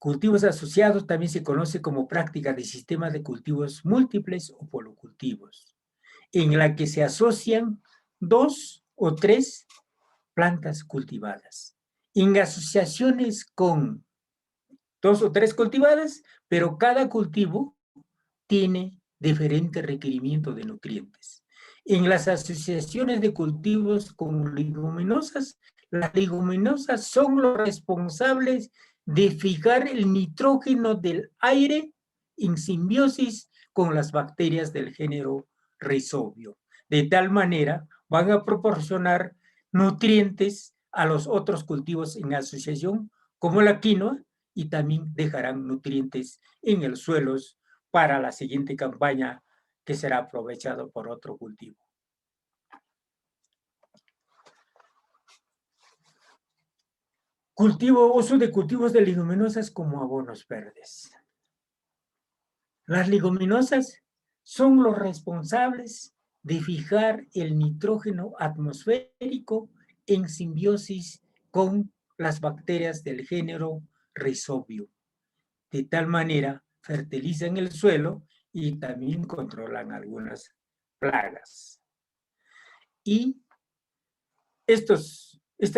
[SPEAKER 1] Cultivos asociados también se conoce como práctica de sistemas de cultivos múltiples o policultivos, en la que se asocian 2 o 3 plantas cultivadas, en asociaciones con 2 o 3 cultivadas, pero cada cultivo tiene diferente requerimiento de nutrientes. En las asociaciones de cultivos con leguminosas, las leguminosas son los responsables de fijar el nitrógeno del aire en simbiosis con las bacterias del género Rhizobio. De tal manera, van a proporcionar nutrientes a los otros cultivos en asociación, como la quinoa, y también dejarán nutrientes en el suelo para la siguiente campaña que será aprovechado por otro cultivo. Uso de cultivos de leguminosas como abonos verdes. Las leguminosas son los responsables de fijar el nitrógeno atmosférico en simbiosis con las bacterias del género Rhizobio. De tal manera, fertilizan el suelo y también controlan algunas plagas. Y estas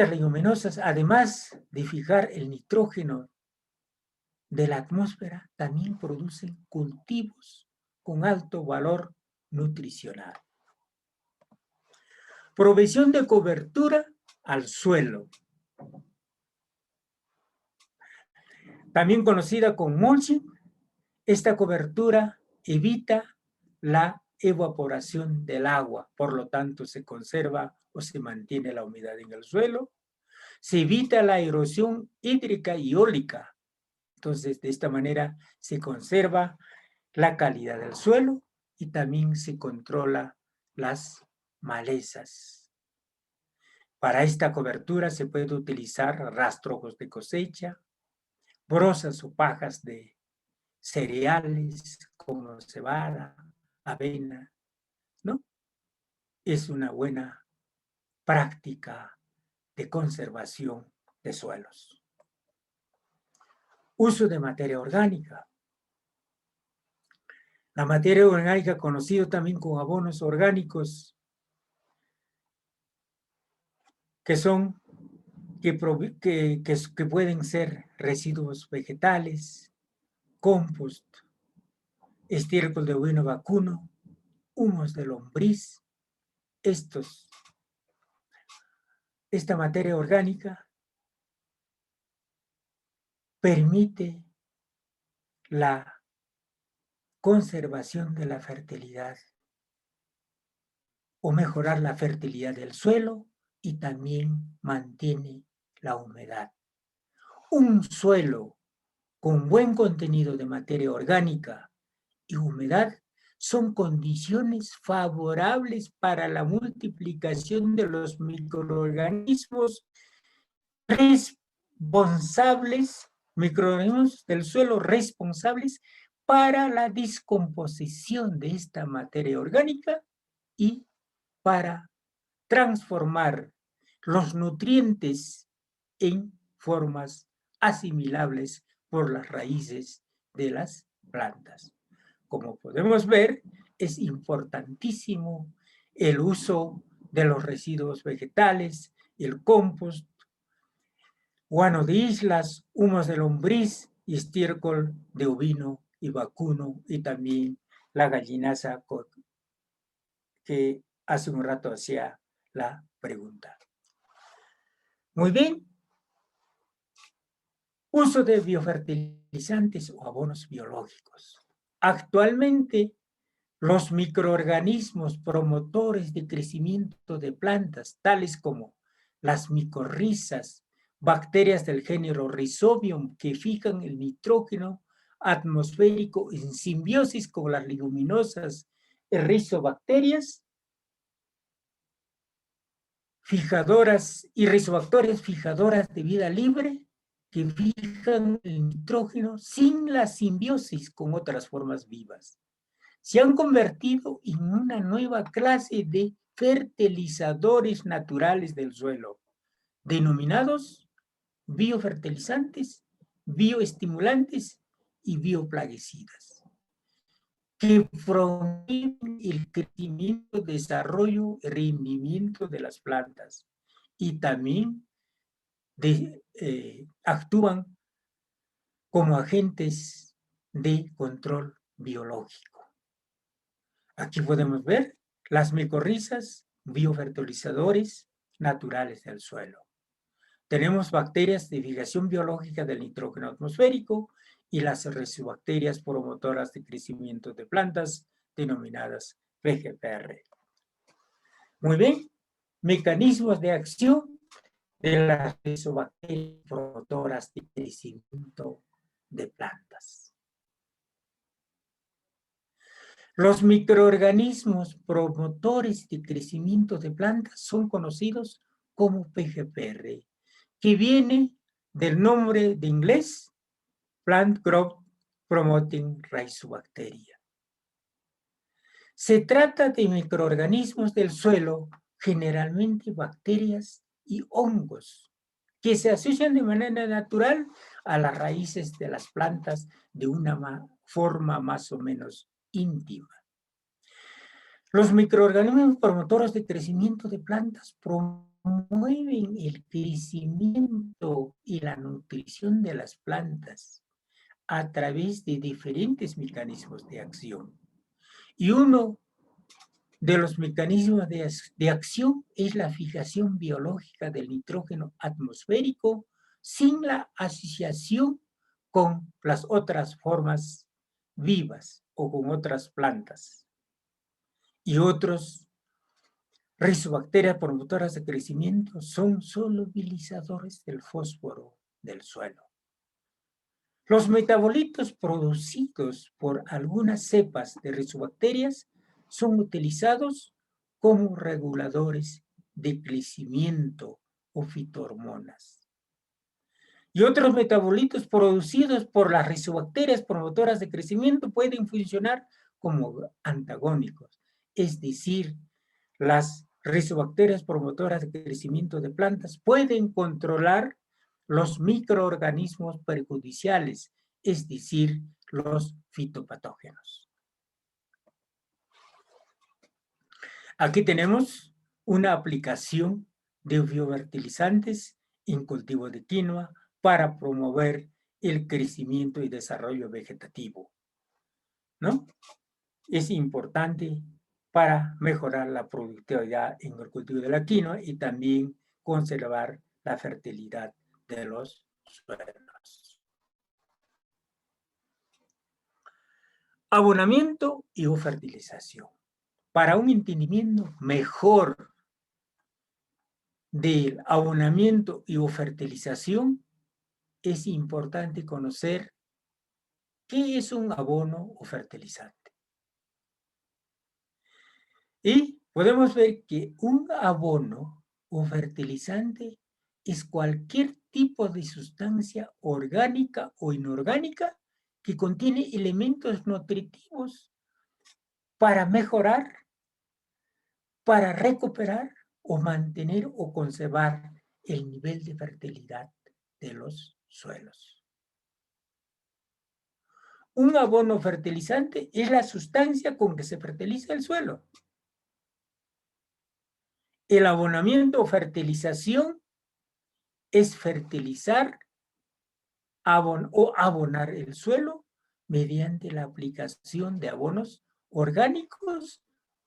[SPEAKER 1] leguminosas, además de fijar el nitrógeno de la atmósfera, también producen cultivos con alto valor nutricional. Provisión de cobertura al suelo, también conocida como mulching. Esta cobertura evita la evaporación del agua, por lo tanto se conserva o se mantiene la humedad en el suelo, se evita la erosión hídrica y eólica. Entonces, de esta manera se conserva la calidad del suelo y también se controla las malezas. Para esta cobertura se puede utilizar rastrojos de cosecha, brozas o pajas de cereales como cebada, avena, ¿no? Es una buena práctica de conservación de suelos. Uso de materia orgánica. La materia orgánica, conocido también como abonos orgánicos, que pueden ser residuos vegetales, compost, estiércol de ovino vacuno, humos de lombriz. Esta materia orgánica permite la conservación de la fertilidad o mejorar la fertilidad del suelo y también mantiene la humedad. Un suelo con buen contenido de materia orgánica y humedad son condiciones favorables para la multiplicación de los microorganismos microorganismos del suelo responsables para la descomposición de esta materia orgánica y para transformar los nutrientes en formas asimilables por las raíces de las plantas. Como podemos ver, es importantísimo el uso de los residuos vegetales, el compost, guano de islas, humus de lombriz y estiércol de ovino y vacuno, y también la gallinaza que hace un rato hacía la pregunta. Muy bien. Uso de biofertilizantes o abonos biológicos. Actualmente, los microorganismos promotores de crecimiento de plantas, tales como las micorrizas, bacterias del género Rhizobium, que fijan el nitrógeno atmosférico en simbiosis con las leguminosas rizobacterias, fijadoras y rizobacterias fijadoras de vida libre, que fijan el nitrógeno sin la simbiosis con otras formas vivas. Se han convertido en una nueva clase de fertilizadores naturales del suelo, denominados biofertilizantes, bioestimulantes y bioplaguicidas, que promueven el crecimiento, desarrollo y rendimiento de las plantas y también actúan como agentes de control biológico. Aquí podemos ver las micorrizas, biofertilizadores naturales del suelo. Tenemos bacterias de fijación biológica del nitrógeno atmosférico y las rizobacterias promotoras de crecimiento de plantas denominadas PGPR. Muy bien, mecanismos de acción de las rizobacterias promotoras de crecimiento de plantas. Los microorganismos promotores de crecimiento de plantas son conocidos como PGPR, que viene del nombre de inglés Plant Growth Promoting Rhizobacteria. Se trata de microorganismos del suelo, generalmente bacterias y hongos, que se asocian de manera natural a las raíces de las plantas de una forma más o menos íntima. Los microorganismos promotores de crecimiento de plantas promueven el crecimiento y la nutrición de las plantas a través de diferentes mecanismos de acción. Y uno de los mecanismos de acción es la fijación biológica del nitrógeno atmosférico sin la asociación con las otras formas vivas o con otras plantas. Y otros rizobacterias promotoras de crecimiento son solubilizadores del fósforo del suelo. Los metabolitos producidos por algunas cepas de rizobacterias son utilizados como reguladores de crecimiento o fitohormonas. Y otros metabolitos producidos por las rizobacterias promotoras de crecimiento pueden funcionar como antagónicos, es decir, las rizobacterias promotoras de crecimiento de plantas pueden controlar los microorganismos perjudiciales, es decir, los fitopatógenos. Aquí tenemos una aplicación de biofertilizantes en cultivo de quinoa para promover el crecimiento y desarrollo vegetativo, ¿no? Es importante para mejorar la productividad en el cultivo de la quinoa y también conservar la fertilidad de los suelos. Abonamiento y fertilización. para un entendimiento mejor del abonamiento y o fertilización, es importante conocer qué es un abono o fertilizante. Y podemos ver que un abono o fertilizante es cualquier tipo de sustancia orgánica o inorgánica que contiene elementos nutritivos para mejorar, para recuperar o mantener o conservar el nivel de fertilidad de los suelos. Un abono fertilizante es la sustancia con que se fertiliza el suelo. El abonamiento o fertilización es fertilizar o abonar el suelo mediante la aplicación de abonos orgánicos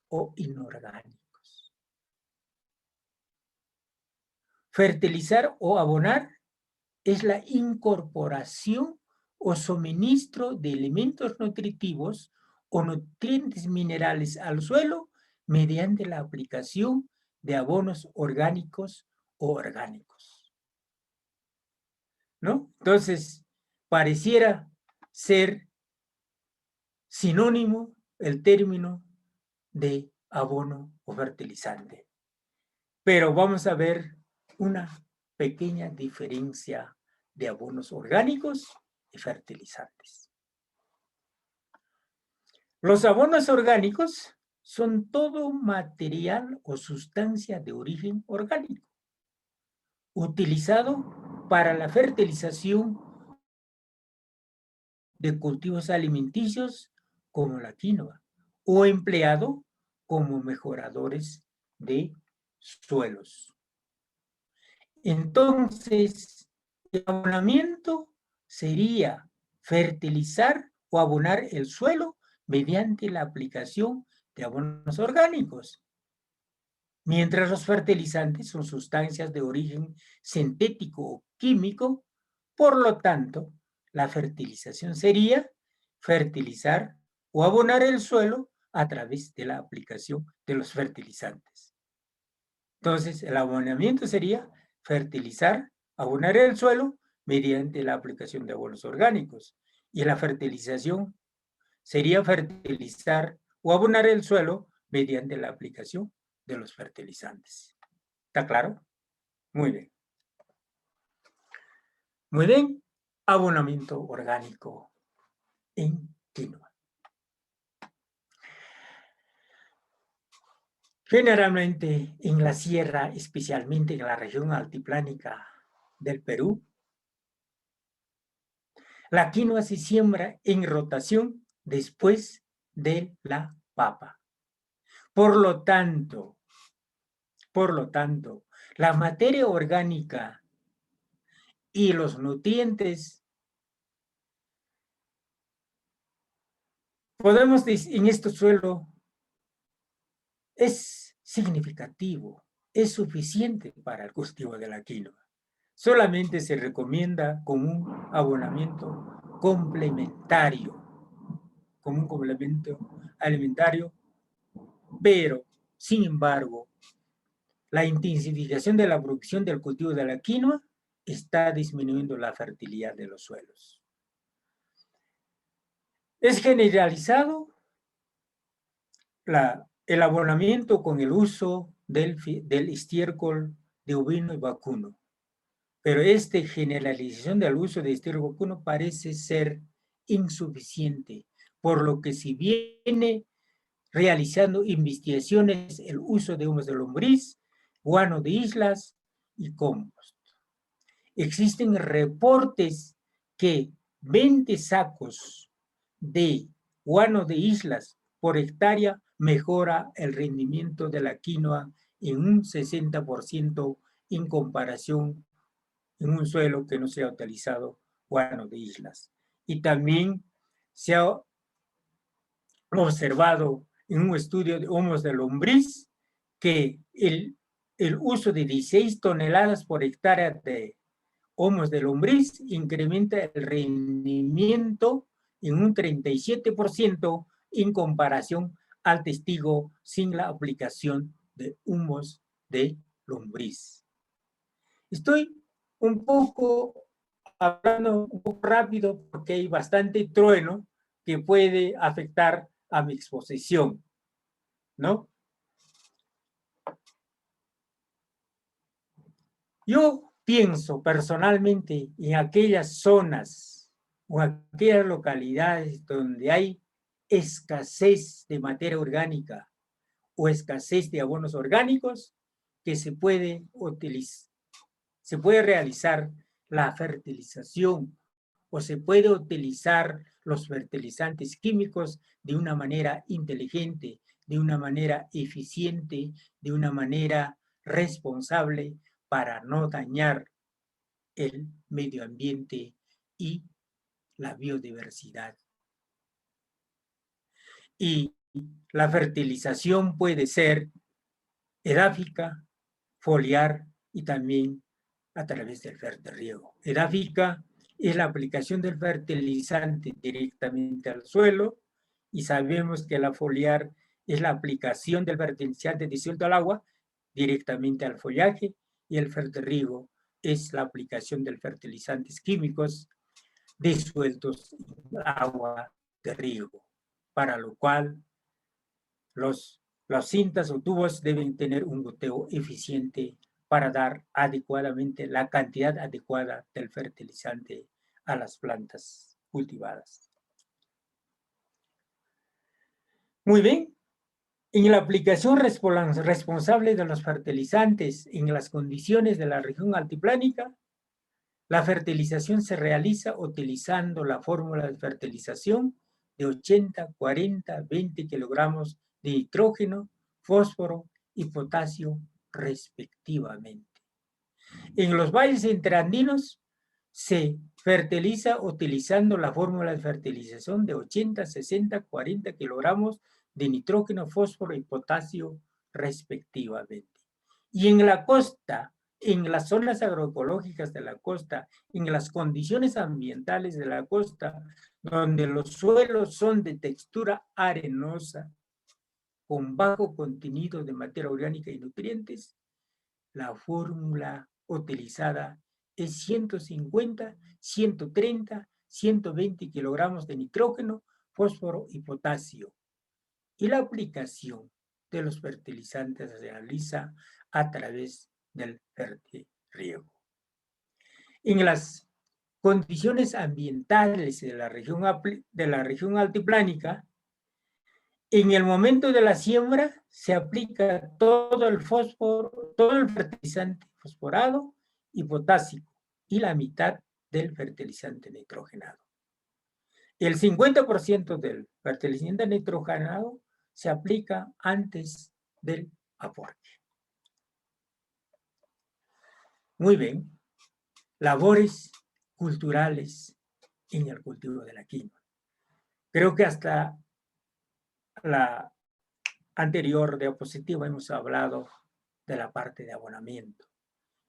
[SPEAKER 1] o inorgánicos. Fertilizar o abonar es la incorporación o suministro de elementos nutritivos o nutrientes minerales al suelo mediante la aplicación de abonos orgánicos o orgánicos. ¿No? Entonces, pareciera ser sinónimo el término de abono o fertilizante. Pero vamos a ver una pequeña diferencia de abonos orgánicos y fertilizantes. Los abonos orgánicos son todo material o sustancia de origen orgánico, utilizado para la fertilización de cultivos alimenticios como la quinoa, o empleado como mejoradores de suelos. Entonces, el abonamiento sería fertilizar o abonar el suelo mediante la aplicación de abonos orgánicos, mientras los fertilizantes son sustancias de origen sintético o químico. Por lo tanto, la fertilización sería fertilizar o abonar el suelo a través de la aplicación de los fertilizantes. Entonces, el abonamiento sería fertilizar, abonar el suelo mediante la aplicación de abonos orgánicos. Y la fertilización sería fertilizar o abonar el suelo mediante la aplicación de los fertilizantes. ¿Está claro? Muy bien. Muy bien. Abonamiento orgánico en quinoa. Generalmente en la sierra, especialmente en la región altiplánica del Perú, la quinoa se siembra en rotación después de la papa. Por lo tanto, la materia orgánica y los nutrientes, podemos decir, en este suelo es significativo, es suficiente para el cultivo de la quinoa. Solamente se recomienda como un abonamiento complementario, como un complemento alimentario, pero, sin embargo, la intensificación de la producción del cultivo de la quinoa está disminuyendo la fertilidad de los suelos. Es generalizado el abonamiento con el uso del estiércol de ovino y vacuno. Pero esta generalización del uso de estiércol vacuno parece ser insuficiente, por lo que se viene realizando investigaciones el uso de humus de lombriz, guano de islas y compost. Existen reportes que 20 sacos de guano de islas por hectárea mejora el rendimiento de la quinoa en un 60% en comparación en un suelo que no se ha utilizado guano de islas. Y también se ha observado en un estudio de humus de lombriz que el uso de 16 toneladas por hectárea de humus de lombriz incrementa el rendimiento en un 37% en comparación al testigo sin la aplicación de humos de lombriz. Estoy un poco hablando un poco rápido porque hay bastante trueno que puede afectar a mi exposición, ¿no? Yo pienso personalmente en aquellas zonas o aquellas localidades donde hay escasez de materia orgánica o escasez de abonos orgánicos que se puede realizar la fertilización o se puede utilizar los fertilizantes químicos de una manera inteligente, de una manera eficiente, de una manera responsable para no dañar el medio ambiente y la biodiversidad. Y la fertilización puede ser edáfica, foliar y también a través del fertirriego. Edáfica es la aplicación del fertilizante directamente al suelo y sabemos que la foliar es la aplicación del fertilizante disuelto al agua directamente al follaje y el fertirriego es la aplicación de fertilizantes químicos disueltos en agua de riego, para lo cual las cintas o tubos deben tener un goteo eficiente para dar adecuadamente la cantidad adecuada del fertilizante a las plantas cultivadas. Muy bien. En la aplicación responsable de los fertilizantes en las condiciones de la región altiplánica, la fertilización se realiza utilizando la fórmula de fertilización de 80, 40, 20 kilogramos de nitrógeno, fósforo y potasio respectivamente. En los valles interandinos se fertiliza utilizando la fórmula de fertilización de 80, 60, 40 kilogramos de nitrógeno, fósforo y potasio respectivamente. Y en la costa, en las zonas agroecológicas de la costa, en las condiciones ambientales de la costa, donde los suelos son de textura arenosa, con bajo contenido de materia orgánica y nutrientes, la fórmula utilizada es 150, 130, 120 kilogramos de nitrógeno, fósforo y potasio. Y la aplicación de los fertilizantes se realiza a través del fertirriego. En las condiciones ambientales de la región altiplánica, en el momento de la siembra se aplica todo el fósforo, todo el fertilizante fosforado y potásico y la mitad del fertilizante nitrogenado. El 50% del fertilizante nitrogenado se aplica antes del aporte. Muy bien. Labores culturales en el cultivo de la quinoa. Creo que hasta la anterior diapositiva hemos hablado de la parte de abonamiento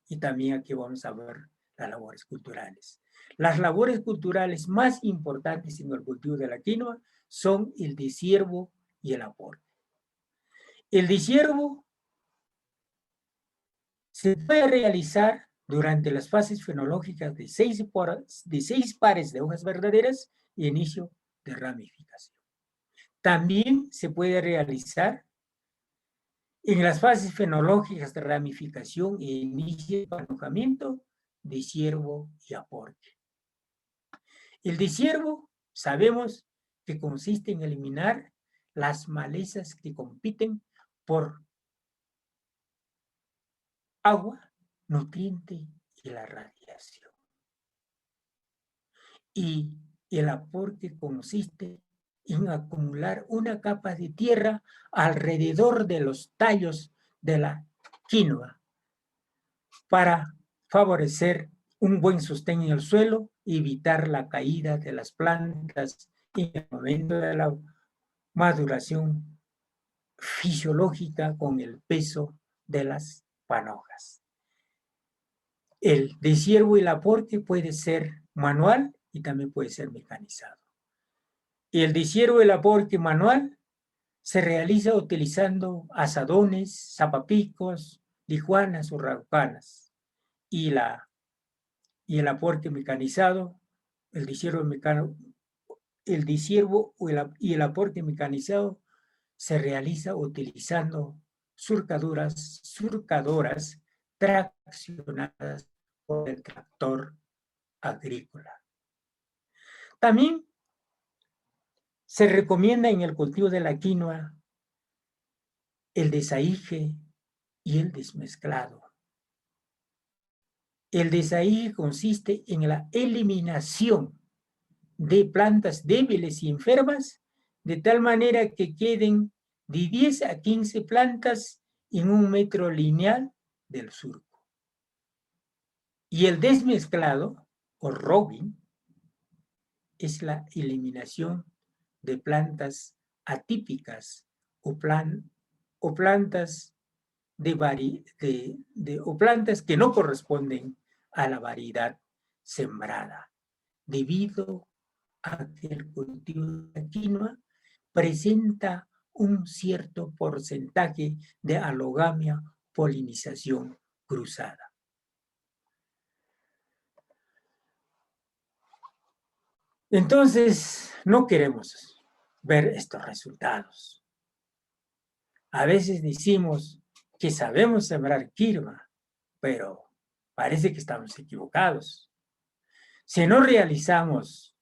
[SPEAKER 1] y también aquí vamos a ver las labores culturales. Las labores culturales más importantes en el cultivo de la quinoa son el deshiervo y el aporte. El deshiervo se puede realizar durante las fases fenológicas de 6 pares de hojas verdaderas y inicio de ramificación. También se puede realizar en las fases fenológicas de ramificación e inicio de panujamiento, deshiervo y aporte. El deshiervo sabemos que consiste en eliminar las malezas que compiten por agua, nutriente y la radiación. Y el aporte consiste en acumular una capa de tierra alrededor de los tallos de la quinoa para favorecer un buen sostén en el suelo y evitar la caída de las plantas en el momento de la maduración fisiológica con el peso de las panojas. El deshiervo y el aporte puede ser manual y también puede ser mecanizado. El deshiervo y el aporte manual se realiza utilizando asadones, zapapicos, lijuanas o raucanas y el aporte mecanizado, el disiervo y el aporte mecanizado se realiza utilizando surcadoras traccionadas por el tractor agrícola. También se recomienda en el cultivo de la quinoa el desaige y el desmezclado. El desaige consiste en la eliminación de plantas débiles y enfermas, de tal manera que queden de 10 a 15 plantas en 1 metro lineal del surco. Y el desmezclado, o robbing, es la eliminación de plantas atípicas o plantas o plantas que no corresponden a la variedad sembrada, debido a que el cultivo de la quinoa presenta un cierto porcentaje de alogamia, polinización cruzada. Entonces, no queremos ver estos resultados. A veces decimos que sabemos sembrar quinoa, pero parece que estamos equivocados. Si no realizamos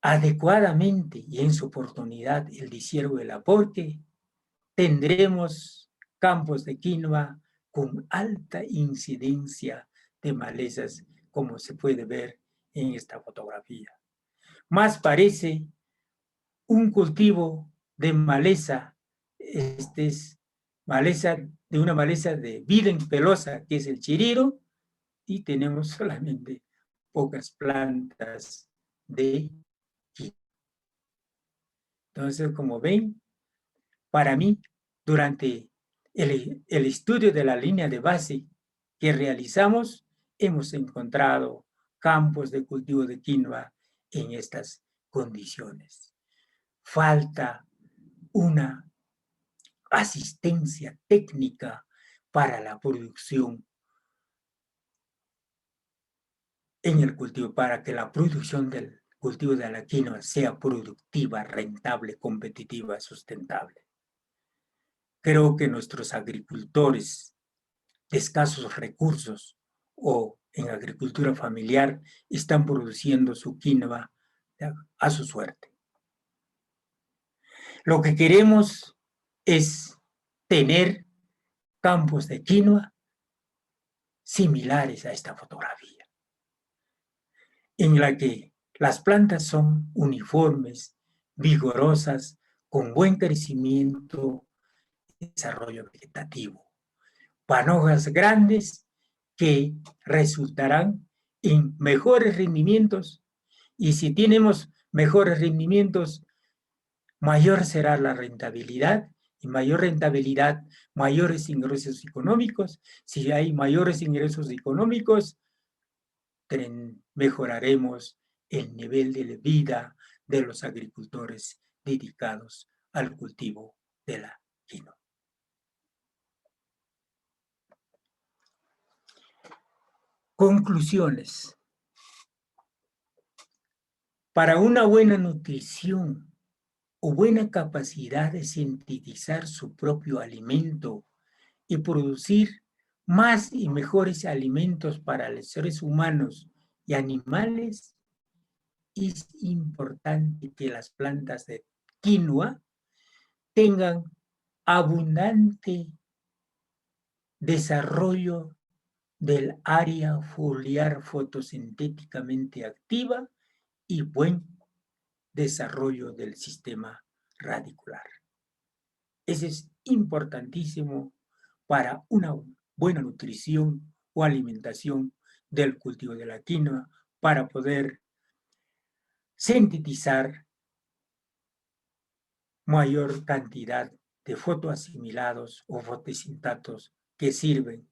[SPEAKER 1] adecuadamente y en su oportunidad el disiervo del aporte, tendremos campos de quinoa con alta incidencia de malezas, como se puede ver en esta fotografía. Más parece un cultivo de maleza, es una maleza de vida pelosa, que es el chiriro, y tenemos solamente pocas plantas de quinoa. Entonces, como ven, para mí, durante el estudio de la línea de base que realizamos, hemos encontrado campos de cultivo de quinoa en estas condiciones. Falta una asistencia técnica para la producción en el cultivo, para que la producción del cultivo de la quinoa sea productiva, rentable, competitiva, sustentable. Creo que nuestros agricultores de escasos recursos o en agricultura familiar están produciendo su quinoa a su suerte. Lo que queremos es tener campos de quinoa similares a esta fotografía, en la que las plantas son uniformes, vigorosas, con buen crecimiento y desarrollo vegetativo, panojas grandes que resultarán en mejores rendimientos, y si tenemos mejores rendimientos, mayor será la rentabilidad, y mayor rentabilidad, mayores ingresos económicos. Si hay mayores ingresos económicos, mejoraremos el nivel de vida de los agricultores dedicados al cultivo de la quinoa. Conclusiones. Para una buena nutrición o buena capacidad de sintetizar su propio alimento y producir más y mejores alimentos para los seres humanos y animales, es importante que las plantas de quinoa tengan abundante desarrollo del área foliar fotosintéticamente activa y buen desarrollo del sistema radicular. Eso es importantísimo para una buena nutrición o alimentación del cultivo de la quinoa, para poder sintetizar mayor cantidad de fotoasimilados o fotosintatos que sirven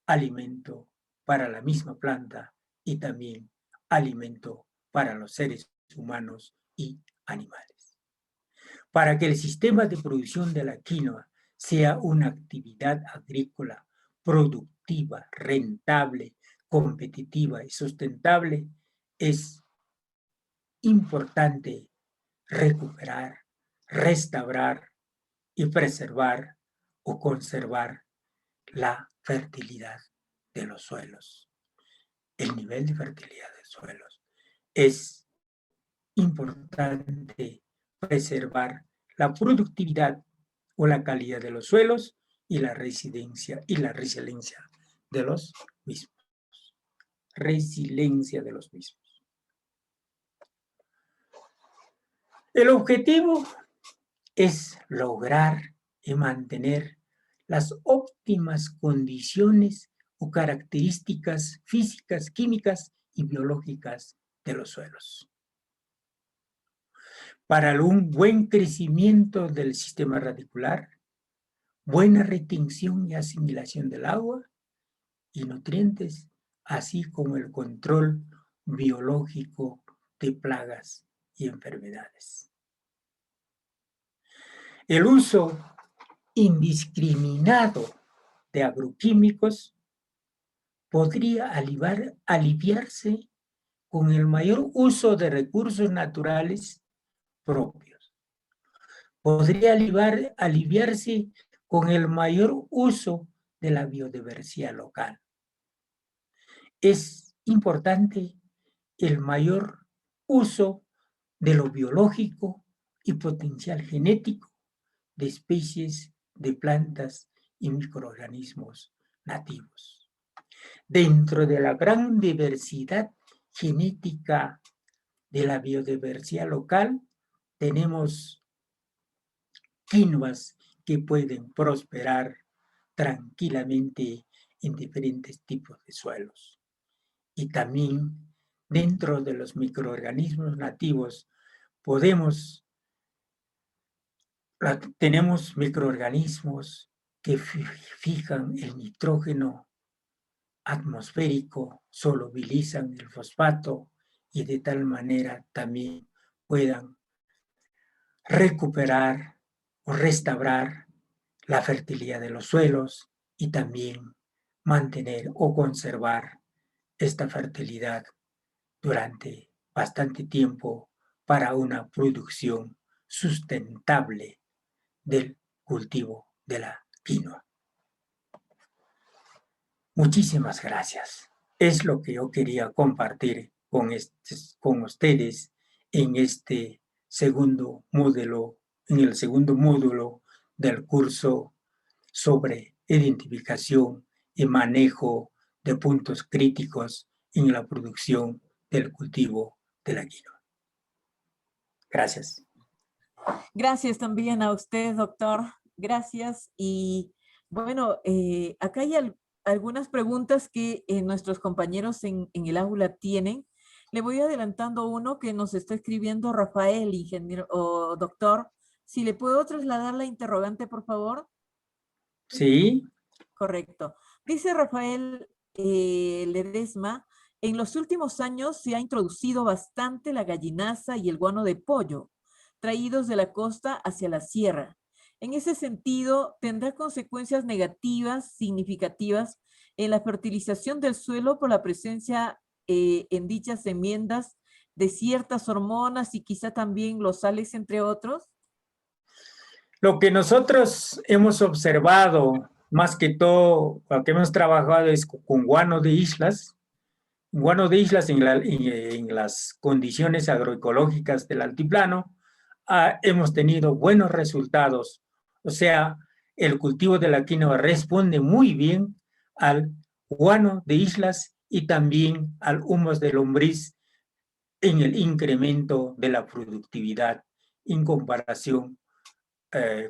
[SPEAKER 1] alimento para la misma planta y también alimento para los seres humanos y animales. Para que el sistema de producción de la quinoa sea una actividad agrícola productiva, rentable, competitiva y sustentable, es importante recuperar, restaurar y preservar o conservar la fertilidad de los suelos. El nivel de fertilidad de suelos. Es importante preservar la productividad o la calidad de los suelos y la resiliencia de los mismos. Resiliencia de los mismos. El objetivo es lograr y mantener las óptimas condiciones o características físicas, químicas y biológicas de los suelos. Para un buen crecimiento del sistema radicular, buena retención y asimilación del agua y nutrientes, así como el control biológico de plagas y enfermedades. El uso indiscriminado de agroquímicos podría aliviarse con el mayor uso de recursos naturales propios. Podría aliviarse con el mayor uso de la biodiversidad local. Es importante el mayor uso de lo biológico y potencial genético de especies de plantas y microorganismos nativos. Dentro de la gran diversidad genética de la biodiversidad local, tenemos quinoas que pueden prosperar tranquilamente en diferentes tipos de suelos. Y también dentro de los microorganismos nativos tenemos microorganismos que fijan el nitrógeno atmosférico, solubilizan el fosfato y de tal manera también puedan recuperar o restaurar la fertilidad de los suelos y también mantener o conservar esta fertilidad durante bastante tiempo para una producción sustentable del cultivo de la quinoa. Muchísimas gracias. Es lo que yo quería compartir con ustedes en este segundo módulo, en el segundo módulo del curso sobre identificación y manejo de puntos críticos en la producción del cultivo de la quinoa. Gracias.
[SPEAKER 2] Gracias también a usted, doctor. Gracias. Y bueno, acá hay algunas preguntas que nuestros compañeros en el aula tienen. Le voy adelantando uno que nos está escribiendo Rafael, ingeniero o doctor. Si le puedo trasladar la interrogante, por favor.
[SPEAKER 1] Sí.
[SPEAKER 2] Correcto. Dice Rafael Ledesma, en los últimos años se ha introducido bastante la gallinaza y el guano de pollo, traídos de la costa hacia la sierra. En ese sentido, ¿tendrá consecuencias negativas significativas en la fertilización del suelo por la presencia en dichas enmiendas de ciertas hormonas y quizá también los sales, entre otros?
[SPEAKER 1] Lo que nosotros hemos observado, más que todo, lo que hemos trabajado es con guano de islas. Guano de islas en las condiciones agroecológicas del altiplano, hemos tenido buenos resultados. O sea, el cultivo de la quinoa responde muy bien al guano de islas y también al humus de lombriz en el incremento de la productividad en comparación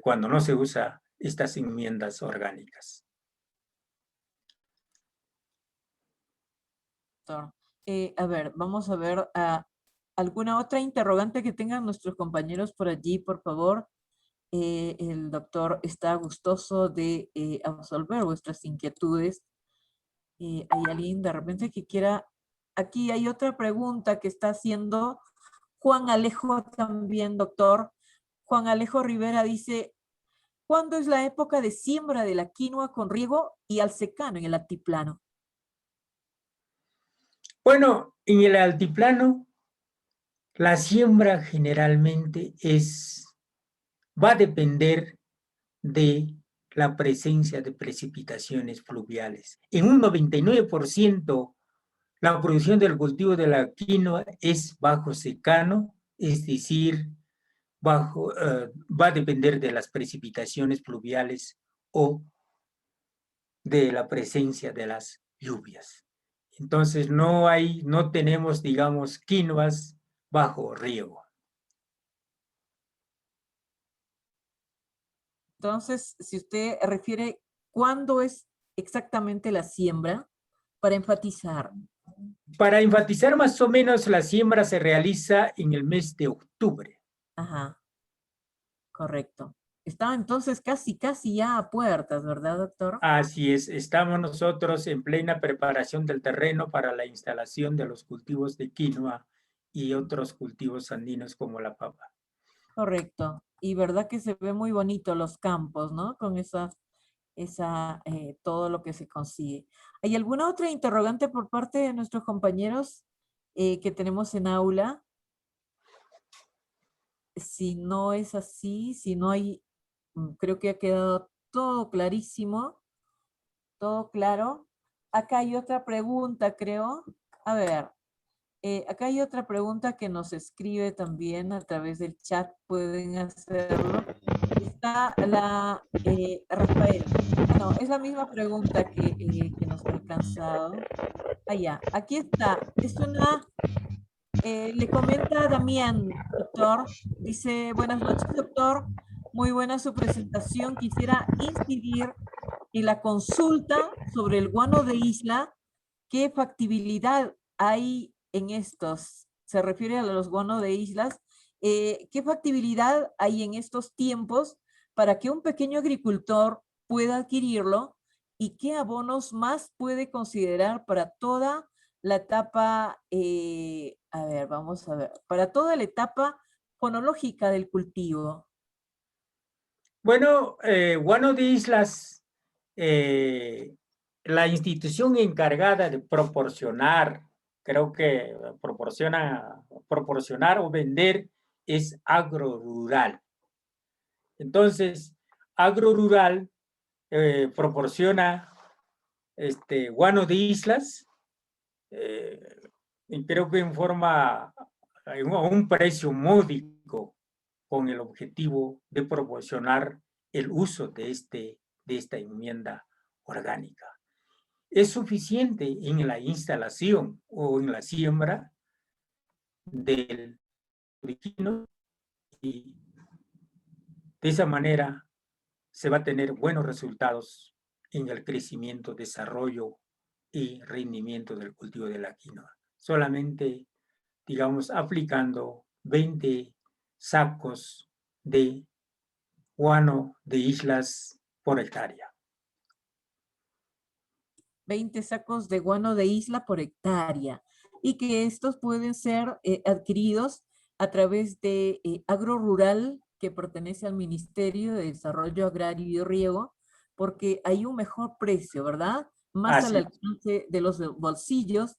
[SPEAKER 1] cuando no se usa estas enmiendas orgánicas.
[SPEAKER 2] A ver, vamos a ver alguna otra interrogante que tengan nuestros compañeros por allí, por favor. El doctor está gustoso de absolver vuestras inquietudes. ¿Hay alguien de repente que quiera? Aquí hay otra pregunta que está haciendo Juan Alejo también, doctor. Juan Alejo Rivera dice, ¿cuándo es la época de siembra de la quinoa con riego y al secano en el altiplano?
[SPEAKER 1] Bueno, en el altiplano, la siembra generalmente va a depender de la presencia de precipitaciones fluviales. En un 99%, la producción del cultivo de la quinoa es bajo secano, es decir, va a depender de las precipitaciones fluviales o de la presencia de las lluvias. Entonces no tenemos, digamos, quinoas bajo riego.
[SPEAKER 2] Entonces, si usted refiere cuándo es exactamente la siembra, para enfatizar.
[SPEAKER 1] Para enfatizar más o menos, la siembra se realiza en el mes de octubre.
[SPEAKER 2] Ajá, correcto. Está entonces casi ya a puertas, ¿verdad, doctor?
[SPEAKER 1] Así es, estamos nosotros en plena preparación del terreno para la instalación de los cultivos de quinoa y otros cultivos andinos como la papa.
[SPEAKER 2] Correcto. Y verdad que se ve muy bonito los campos, ¿no? Con todo lo que se consigue. ¿Hay alguna otra interrogante por parte de nuestros compañeros que tenemos en aula? Si no es así, si no hay, creo que ha quedado todo clarísimo, todo claro. Acá hay otra pregunta, creo. A ver, acá hay otra pregunta que nos escribe también a través del chat, pueden hacerlo. Está Rafael. No, es la misma pregunta que nos ha alcanzado. Allá, aquí está. Es una, le comenta Damián, doctor. Dice, buenas noches, doctor. Muy buena su presentación. Quisiera incidir en la consulta sobre el guano de isla. ¿Qué factibilidad hay en estos? Se refiere a los guanos de islas. ¿Qué factibilidad hay en estos tiempos para que un pequeño agricultor pueda adquirirlo? ¿Y qué abonos más puede considerar para toda la etapa, a ver, vamos a ver, para toda la etapa fonológica del cultivo?
[SPEAKER 1] Bueno, guano de islas, la institución encargada de proporcionar, creo que proporcionar o vender es Agrorural. Entonces, Agrorural proporciona guano de islas, y creo que a un precio módico, con el objetivo de proporcionar el uso de esta enmienda orgánica. Es suficiente en la instalación o en la siembra del quinoa y de esa manera se va a tener buenos resultados en el crecimiento, desarrollo y rendimiento del cultivo de la quinoa. Solamente, digamos, aplicando 20 sacos de guano de islas por hectárea.
[SPEAKER 2] 20 sacos de guano de isla por hectárea, y que estos pueden ser adquiridos a través de Agrorural, que pertenece al Ministerio de Desarrollo Agrario y Riego, porque hay un mejor precio, ¿verdad? Más al alcance de los bolsillos,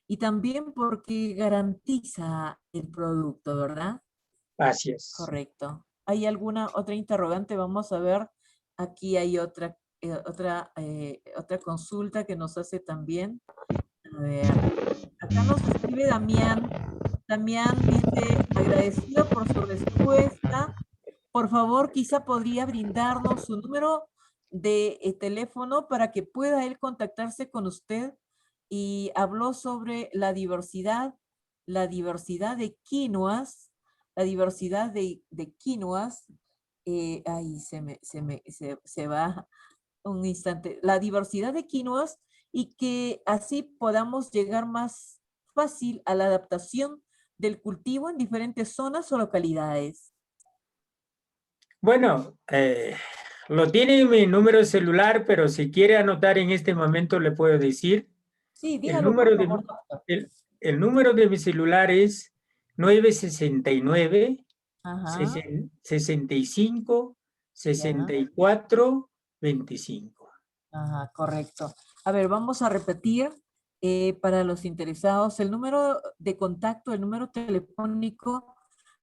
[SPEAKER 2] y también porque garantiza el producto, ¿verdad?
[SPEAKER 1] Así es.
[SPEAKER 2] Correcto. ¿Hay alguna otra interrogante? Vamos a ver. Aquí hay otra consulta que nos hace también. A ver, acá nos escribe Damián. Damián dice, agradecido por su respuesta. Por favor, quizá podría brindarnos su número de teléfono para que pueda él contactarse con usted. Y habló sobre la diversidad de quinoas, la diversidad de quinoas. Ahí se va un instante. La diversidad de quinoas, y que así podamos llegar más fácil a la adaptación del cultivo en diferentes zonas o localidades.
[SPEAKER 1] Bueno, lo tiene en mi número de celular, pero si quiere anotar en este momento le puedo decir.
[SPEAKER 2] Sí, dígalo, por favor, doctor.
[SPEAKER 1] El número de mi celular es 969
[SPEAKER 2] Ajá,
[SPEAKER 1] 65,
[SPEAKER 2] ya.
[SPEAKER 1] 64, 25.
[SPEAKER 2] Ajá, correcto. A ver, vamos a repetir para los interesados el número de contacto, el número telefónico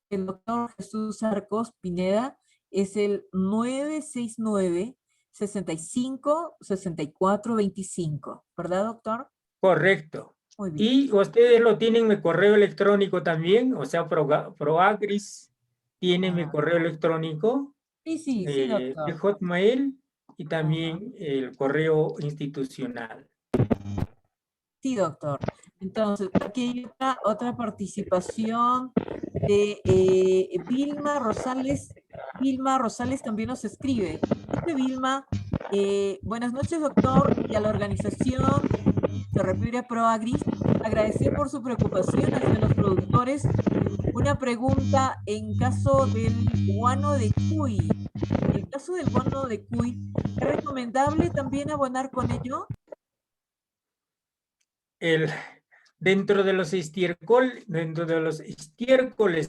[SPEAKER 2] del doctor Jesús Arcos Pineda es el 969-65-64-25. ¿Verdad, doctor?
[SPEAKER 1] Correcto.
[SPEAKER 2] Muy bien.
[SPEAKER 1] Y ustedes lo tienen mi correo electrónico también, o sea, Proagris tiene mi
[SPEAKER 2] Ajá.
[SPEAKER 1] correo electrónico
[SPEAKER 2] Sí, sí, sí,
[SPEAKER 1] de
[SPEAKER 2] doctor.
[SPEAKER 1] Hotmail y
[SPEAKER 2] Ajá.
[SPEAKER 1] también el correo institucional.
[SPEAKER 2] Sí, doctor. Entonces, aquí hay otra participación de Vilma Rosales. Vilma Rosales también nos escribe. Dice Vilma, buenas noches, doctor, y a la organización, se refiere a ProAgris, agradecer por su preocupación hacia los productores. Una pregunta en caso del guano de cuy. En el caso del guano de cuy, ¿es recomendable también abonar con ello?
[SPEAKER 1] Dentro de los estiércoles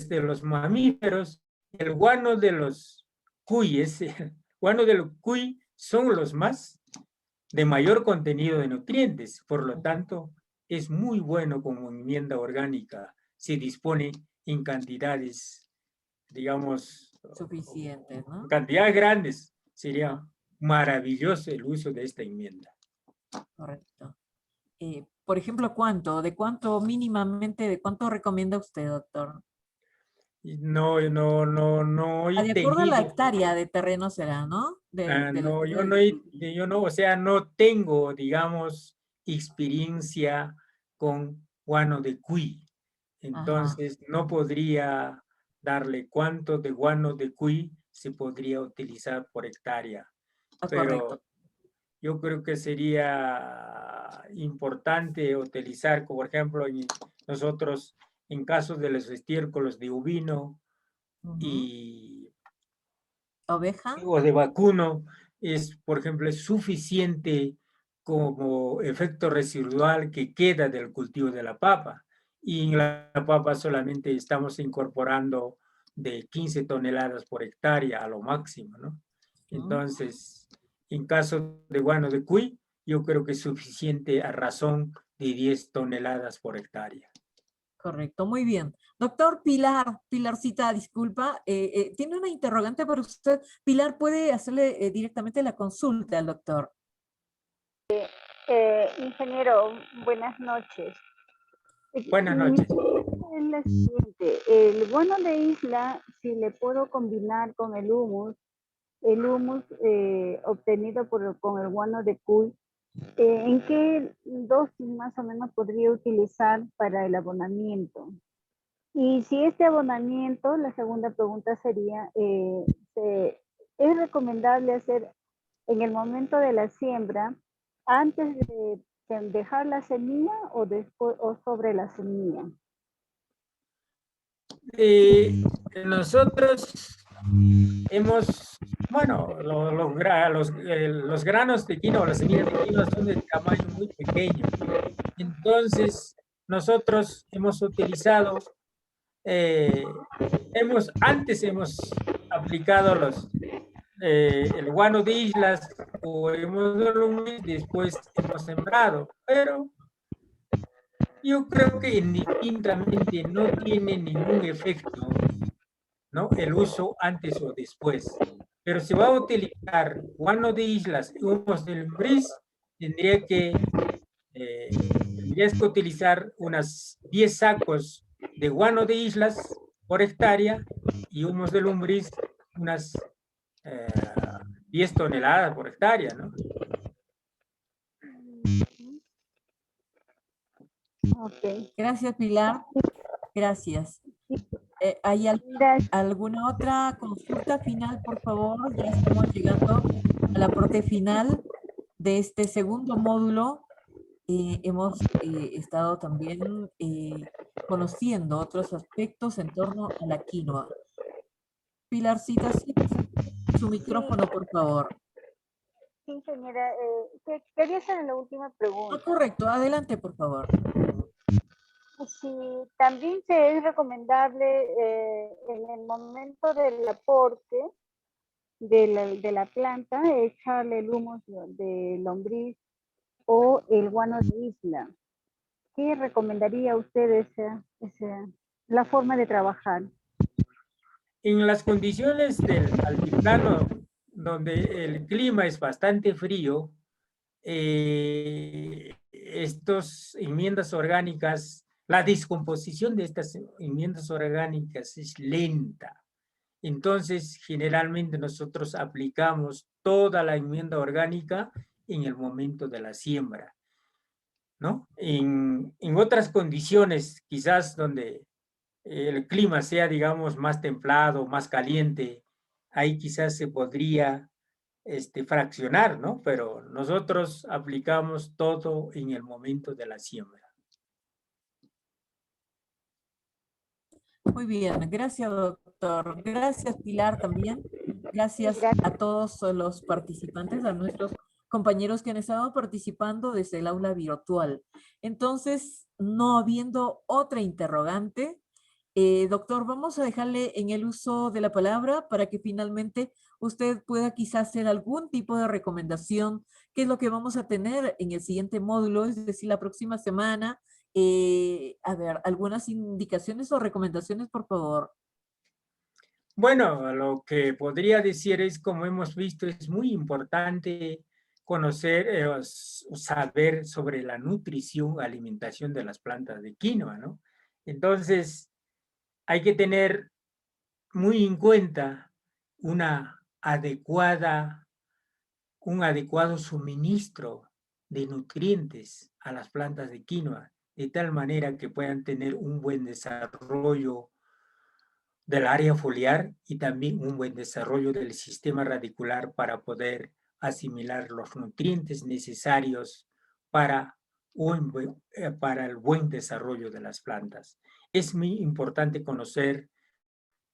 [SPEAKER 1] de los mamíferos, el guano de los cuyes, el guano de los cuy son los más de mayor contenido de nutrientes. Por lo tanto, es muy bueno como enmienda orgánica. Se dispone en cantidades, digamos,
[SPEAKER 2] Suficiente, ¿no?
[SPEAKER 1] cantidades grandes. Sería
[SPEAKER 2] Ajá,
[SPEAKER 1] maravilloso el uso de esta enmienda.
[SPEAKER 2] correcto. Por ejemplo, ¿cuánto? ¿De cuánto mínimamente, de cuánto recomienda usted, doctor?
[SPEAKER 1] No
[SPEAKER 2] Ah,
[SPEAKER 1] he
[SPEAKER 2] de acuerdo a la
[SPEAKER 1] tenido.
[SPEAKER 2] hectárea de terreno será, ¿no? De la
[SPEAKER 1] No,
[SPEAKER 2] hectárea
[SPEAKER 1] o sea, no tengo, digamos, experiencia con guano de cuy.
[SPEAKER 2] Ajá,
[SPEAKER 1] Entonces, no podría darle cuánto de guano de cuy se podría utilizar por hectárea.
[SPEAKER 2] correcto.
[SPEAKER 1] Pero yo creo que sería importante utilizar, por ejemplo, nosotros, en casos de los estiércoles de ovino
[SPEAKER 2] Ujú.
[SPEAKER 1] y
[SPEAKER 2] ¿Oveja?
[SPEAKER 1] o de vacuno, por ejemplo, es suficiente como efecto residual que queda del cultivo de la papa. Y en la papa solamente estamos incorporando de 15 toneladas por hectárea a lo máximo, ¿no?
[SPEAKER 2] Ujú.
[SPEAKER 1] Entonces, en caso de guano de cuy, yo creo que es suficiente a razón de 10 toneladas por hectárea.
[SPEAKER 2] Correcto, muy bien. Doctor Pilar, Pilarcita, disculpa, tiene una interrogante para usted. Pilar, ¿puede hacerle directamente la consulta al doctor?
[SPEAKER 4] Ingeniero, buenas noches.
[SPEAKER 1] Buenas
[SPEAKER 4] Mi
[SPEAKER 1] noches.
[SPEAKER 4] pregunta es la siguiente. El guano de isla, si le puedo combinar con el humus obtenido con el guano de cuy, ¿en qué dosis más o menos podría utilizar para el abonamiento? Y si este abonamiento, la segunda pregunta sería, ¿es recomendable hacer en el momento de la siembra, antes de dejar la semilla o después o sobre la semilla?
[SPEAKER 1] Nosotros hemos, bueno, los granos de quinoa, las semillas de quinoa son de tamaño muy pequeño. Entonces, nosotros hemos utilizado, antes hemos aplicado el guano de islas o después hemos sembrado, pero yo creo que indistintamente no tiene ningún efecto, ¿no? El uso antes o después. Pero si va a utilizar guano de islas y humos de lombriz, tendrías que utilizar unas 10 sacos de guano de islas por hectárea y humos de lombriz unas 10 toneladas por hectárea, ¿no?
[SPEAKER 4] Ok.
[SPEAKER 2] Gracias, Pilar. Gracias. ¿Hay
[SPEAKER 4] Gracias.
[SPEAKER 2] alguna otra consulta final, por favor? Ya estamos llegando a la parte final de este segundo módulo. Hemos estado también conociendo otros aspectos en torno a la quinoa. Pilarcita, sí, su micrófono, por favor.
[SPEAKER 4] Sí, ingeniera, quería hacer la última
[SPEAKER 2] Ah,
[SPEAKER 4] pregunta.
[SPEAKER 2] correcto, adelante, por favor.
[SPEAKER 4] Si también se es recomendable en el momento del aporte de la planta echarle el humus de lombriz o el guano de isla. ¿Qué recomendaría usted la forma de trabajar?
[SPEAKER 1] En las condiciones del altiplano, donde el clima es bastante frío, estas enmiendas orgánicas, la descomposición de estas enmiendas orgánicas es lenta. Entonces, generalmente nosotros aplicamos toda la enmienda orgánica en el momento de la siembra, ¿no? En otras condiciones, quizás donde el clima sea, digamos, más templado, más caliente, ahí quizás se podría fraccionar, ¿no? Pero nosotros aplicamos todo en el momento de la siembra.
[SPEAKER 2] Muy bien, gracias doctor. Gracias Pilar también. Gracias a todos los participantes, a nuestros compañeros que han estado participando desde el aula virtual. Entonces, no habiendo otra interrogante, doctor, vamos a dejarle en el uso de la palabra para que finalmente usted pueda quizás hacer algún tipo de recomendación, que es lo que vamos a tener en el siguiente módulo, es decir, la próxima semana. A ver, algunas indicaciones o recomendaciones, por favor.
[SPEAKER 1] Bueno, lo que podría decir es, como hemos visto, es muy importante conocer o saber sobre la nutrición, alimentación de las plantas de quinoa, ¿no? Entonces, hay que tener muy en cuenta un adecuado suministro de nutrientes a las plantas de quinoa, de tal manera que puedan tener un buen desarrollo del área foliar y también un buen desarrollo del sistema radicular para poder asimilar los nutrientes necesarios para el buen desarrollo de las plantas. Es muy importante conocer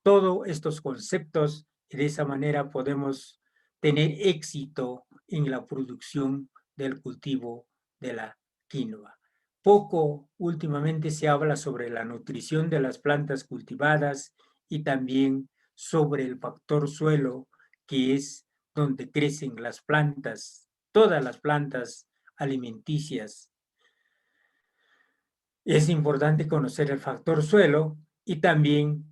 [SPEAKER 1] todos estos conceptos y de esa manera podemos tener éxito en la producción del cultivo de la quinoa. Poco últimamente se habla sobre la nutrición de las plantas cultivadas y también sobre el factor suelo, que es donde crecen las plantas, todas las plantas alimenticias. Es importante conocer el factor suelo y también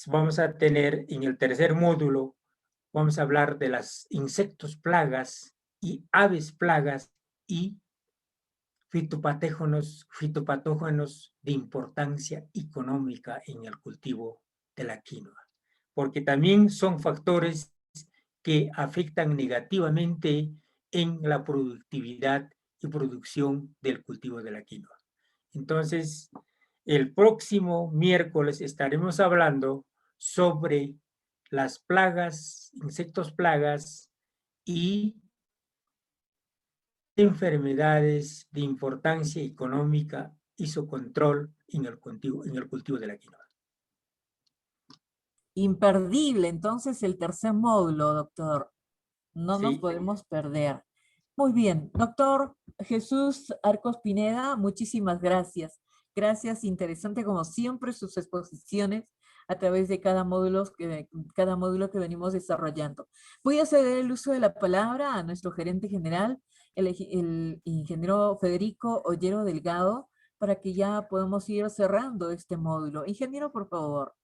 [SPEAKER 1] vamos a tener en el tercer módulo, vamos a hablar de las insectos plagas y aves plagas y fitopatógenos de importancia económica en el cultivo de la quinoa, porque también son factores que afectan negativamente en la productividad y producción del cultivo de la quinoa. Entonces, el próximo miércoles estaremos hablando sobre las plagas, insectos plagas y enfermedades de importancia económica y su control en el cultivo de la quinoa.
[SPEAKER 2] Imperdible, entonces, el tercer módulo, doctor. No nos podemos perder. Muy bien, doctor Jesús Arcos Pineda, muchísimas gracias. Gracias, interesante como siempre sus exposiciones a través de cada módulo que venimos desarrollando. Voy a ceder el uso de la palabra a nuestro gerente general, el ingeniero Federico Ollero Delgado, para que ya podamos ir cerrando este módulo. Ingeniero, por favor.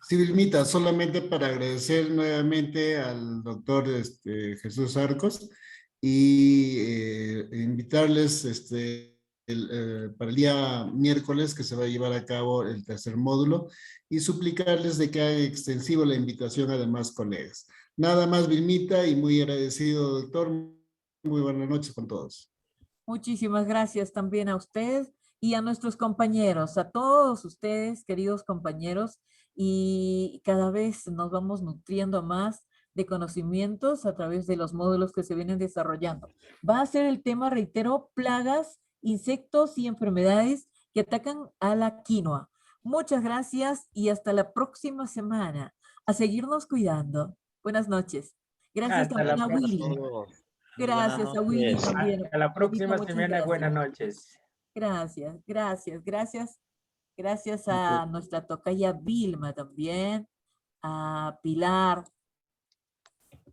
[SPEAKER 5] Sí, Vilmita, solamente para agradecer nuevamente al doctor Jesús Arcos y invitarles para el día miércoles que se va a llevar a cabo el tercer módulo y suplicarles de que haga extensivo la invitación a demás colegas. Nada más, Vilmita, y muy agradecido, doctor. Muy buenas noches con todos.
[SPEAKER 2] Muchísimas gracias también a usted y a nuestros compañeros, a todos ustedes, queridos compañeros, y cada vez nos vamos nutriendo más de conocimientos a través de los módulos que se vienen desarrollando. Va a ser el tema, reitero, plagas, insectos y enfermedades que atacan a la quinoa. Muchas gracias y hasta la próxima semana. A seguirnos cuidando. Buenas noches. Gracias también a Willy. Gracias a Willy también.
[SPEAKER 1] Hasta la próxima semana. Buenas noches.
[SPEAKER 2] Gracias, gracias, gracias. Gracias a nuestra tocaya Vilma también, a Pilar,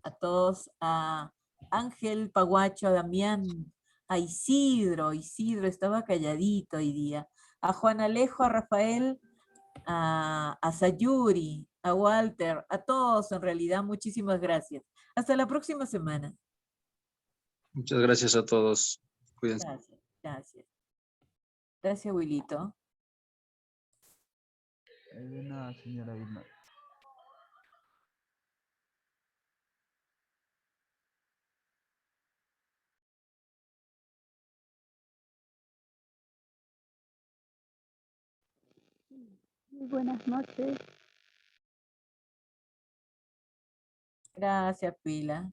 [SPEAKER 2] a todos, a Ángel Paguacho, a Damián, a Isidro estaba calladito hoy día, a Juan Alejo, a Rafael, a Sayuri, a Walter, a todos en realidad, muchísimas gracias. Hasta la próxima semana.
[SPEAKER 6] Muchas gracias a todos. Cuídense.
[SPEAKER 2] Gracias, gracias. Gracias, Wilito.
[SPEAKER 7] De nada, señora Vilma.
[SPEAKER 4] Muy buenas noches.
[SPEAKER 2] Gracias, Pila.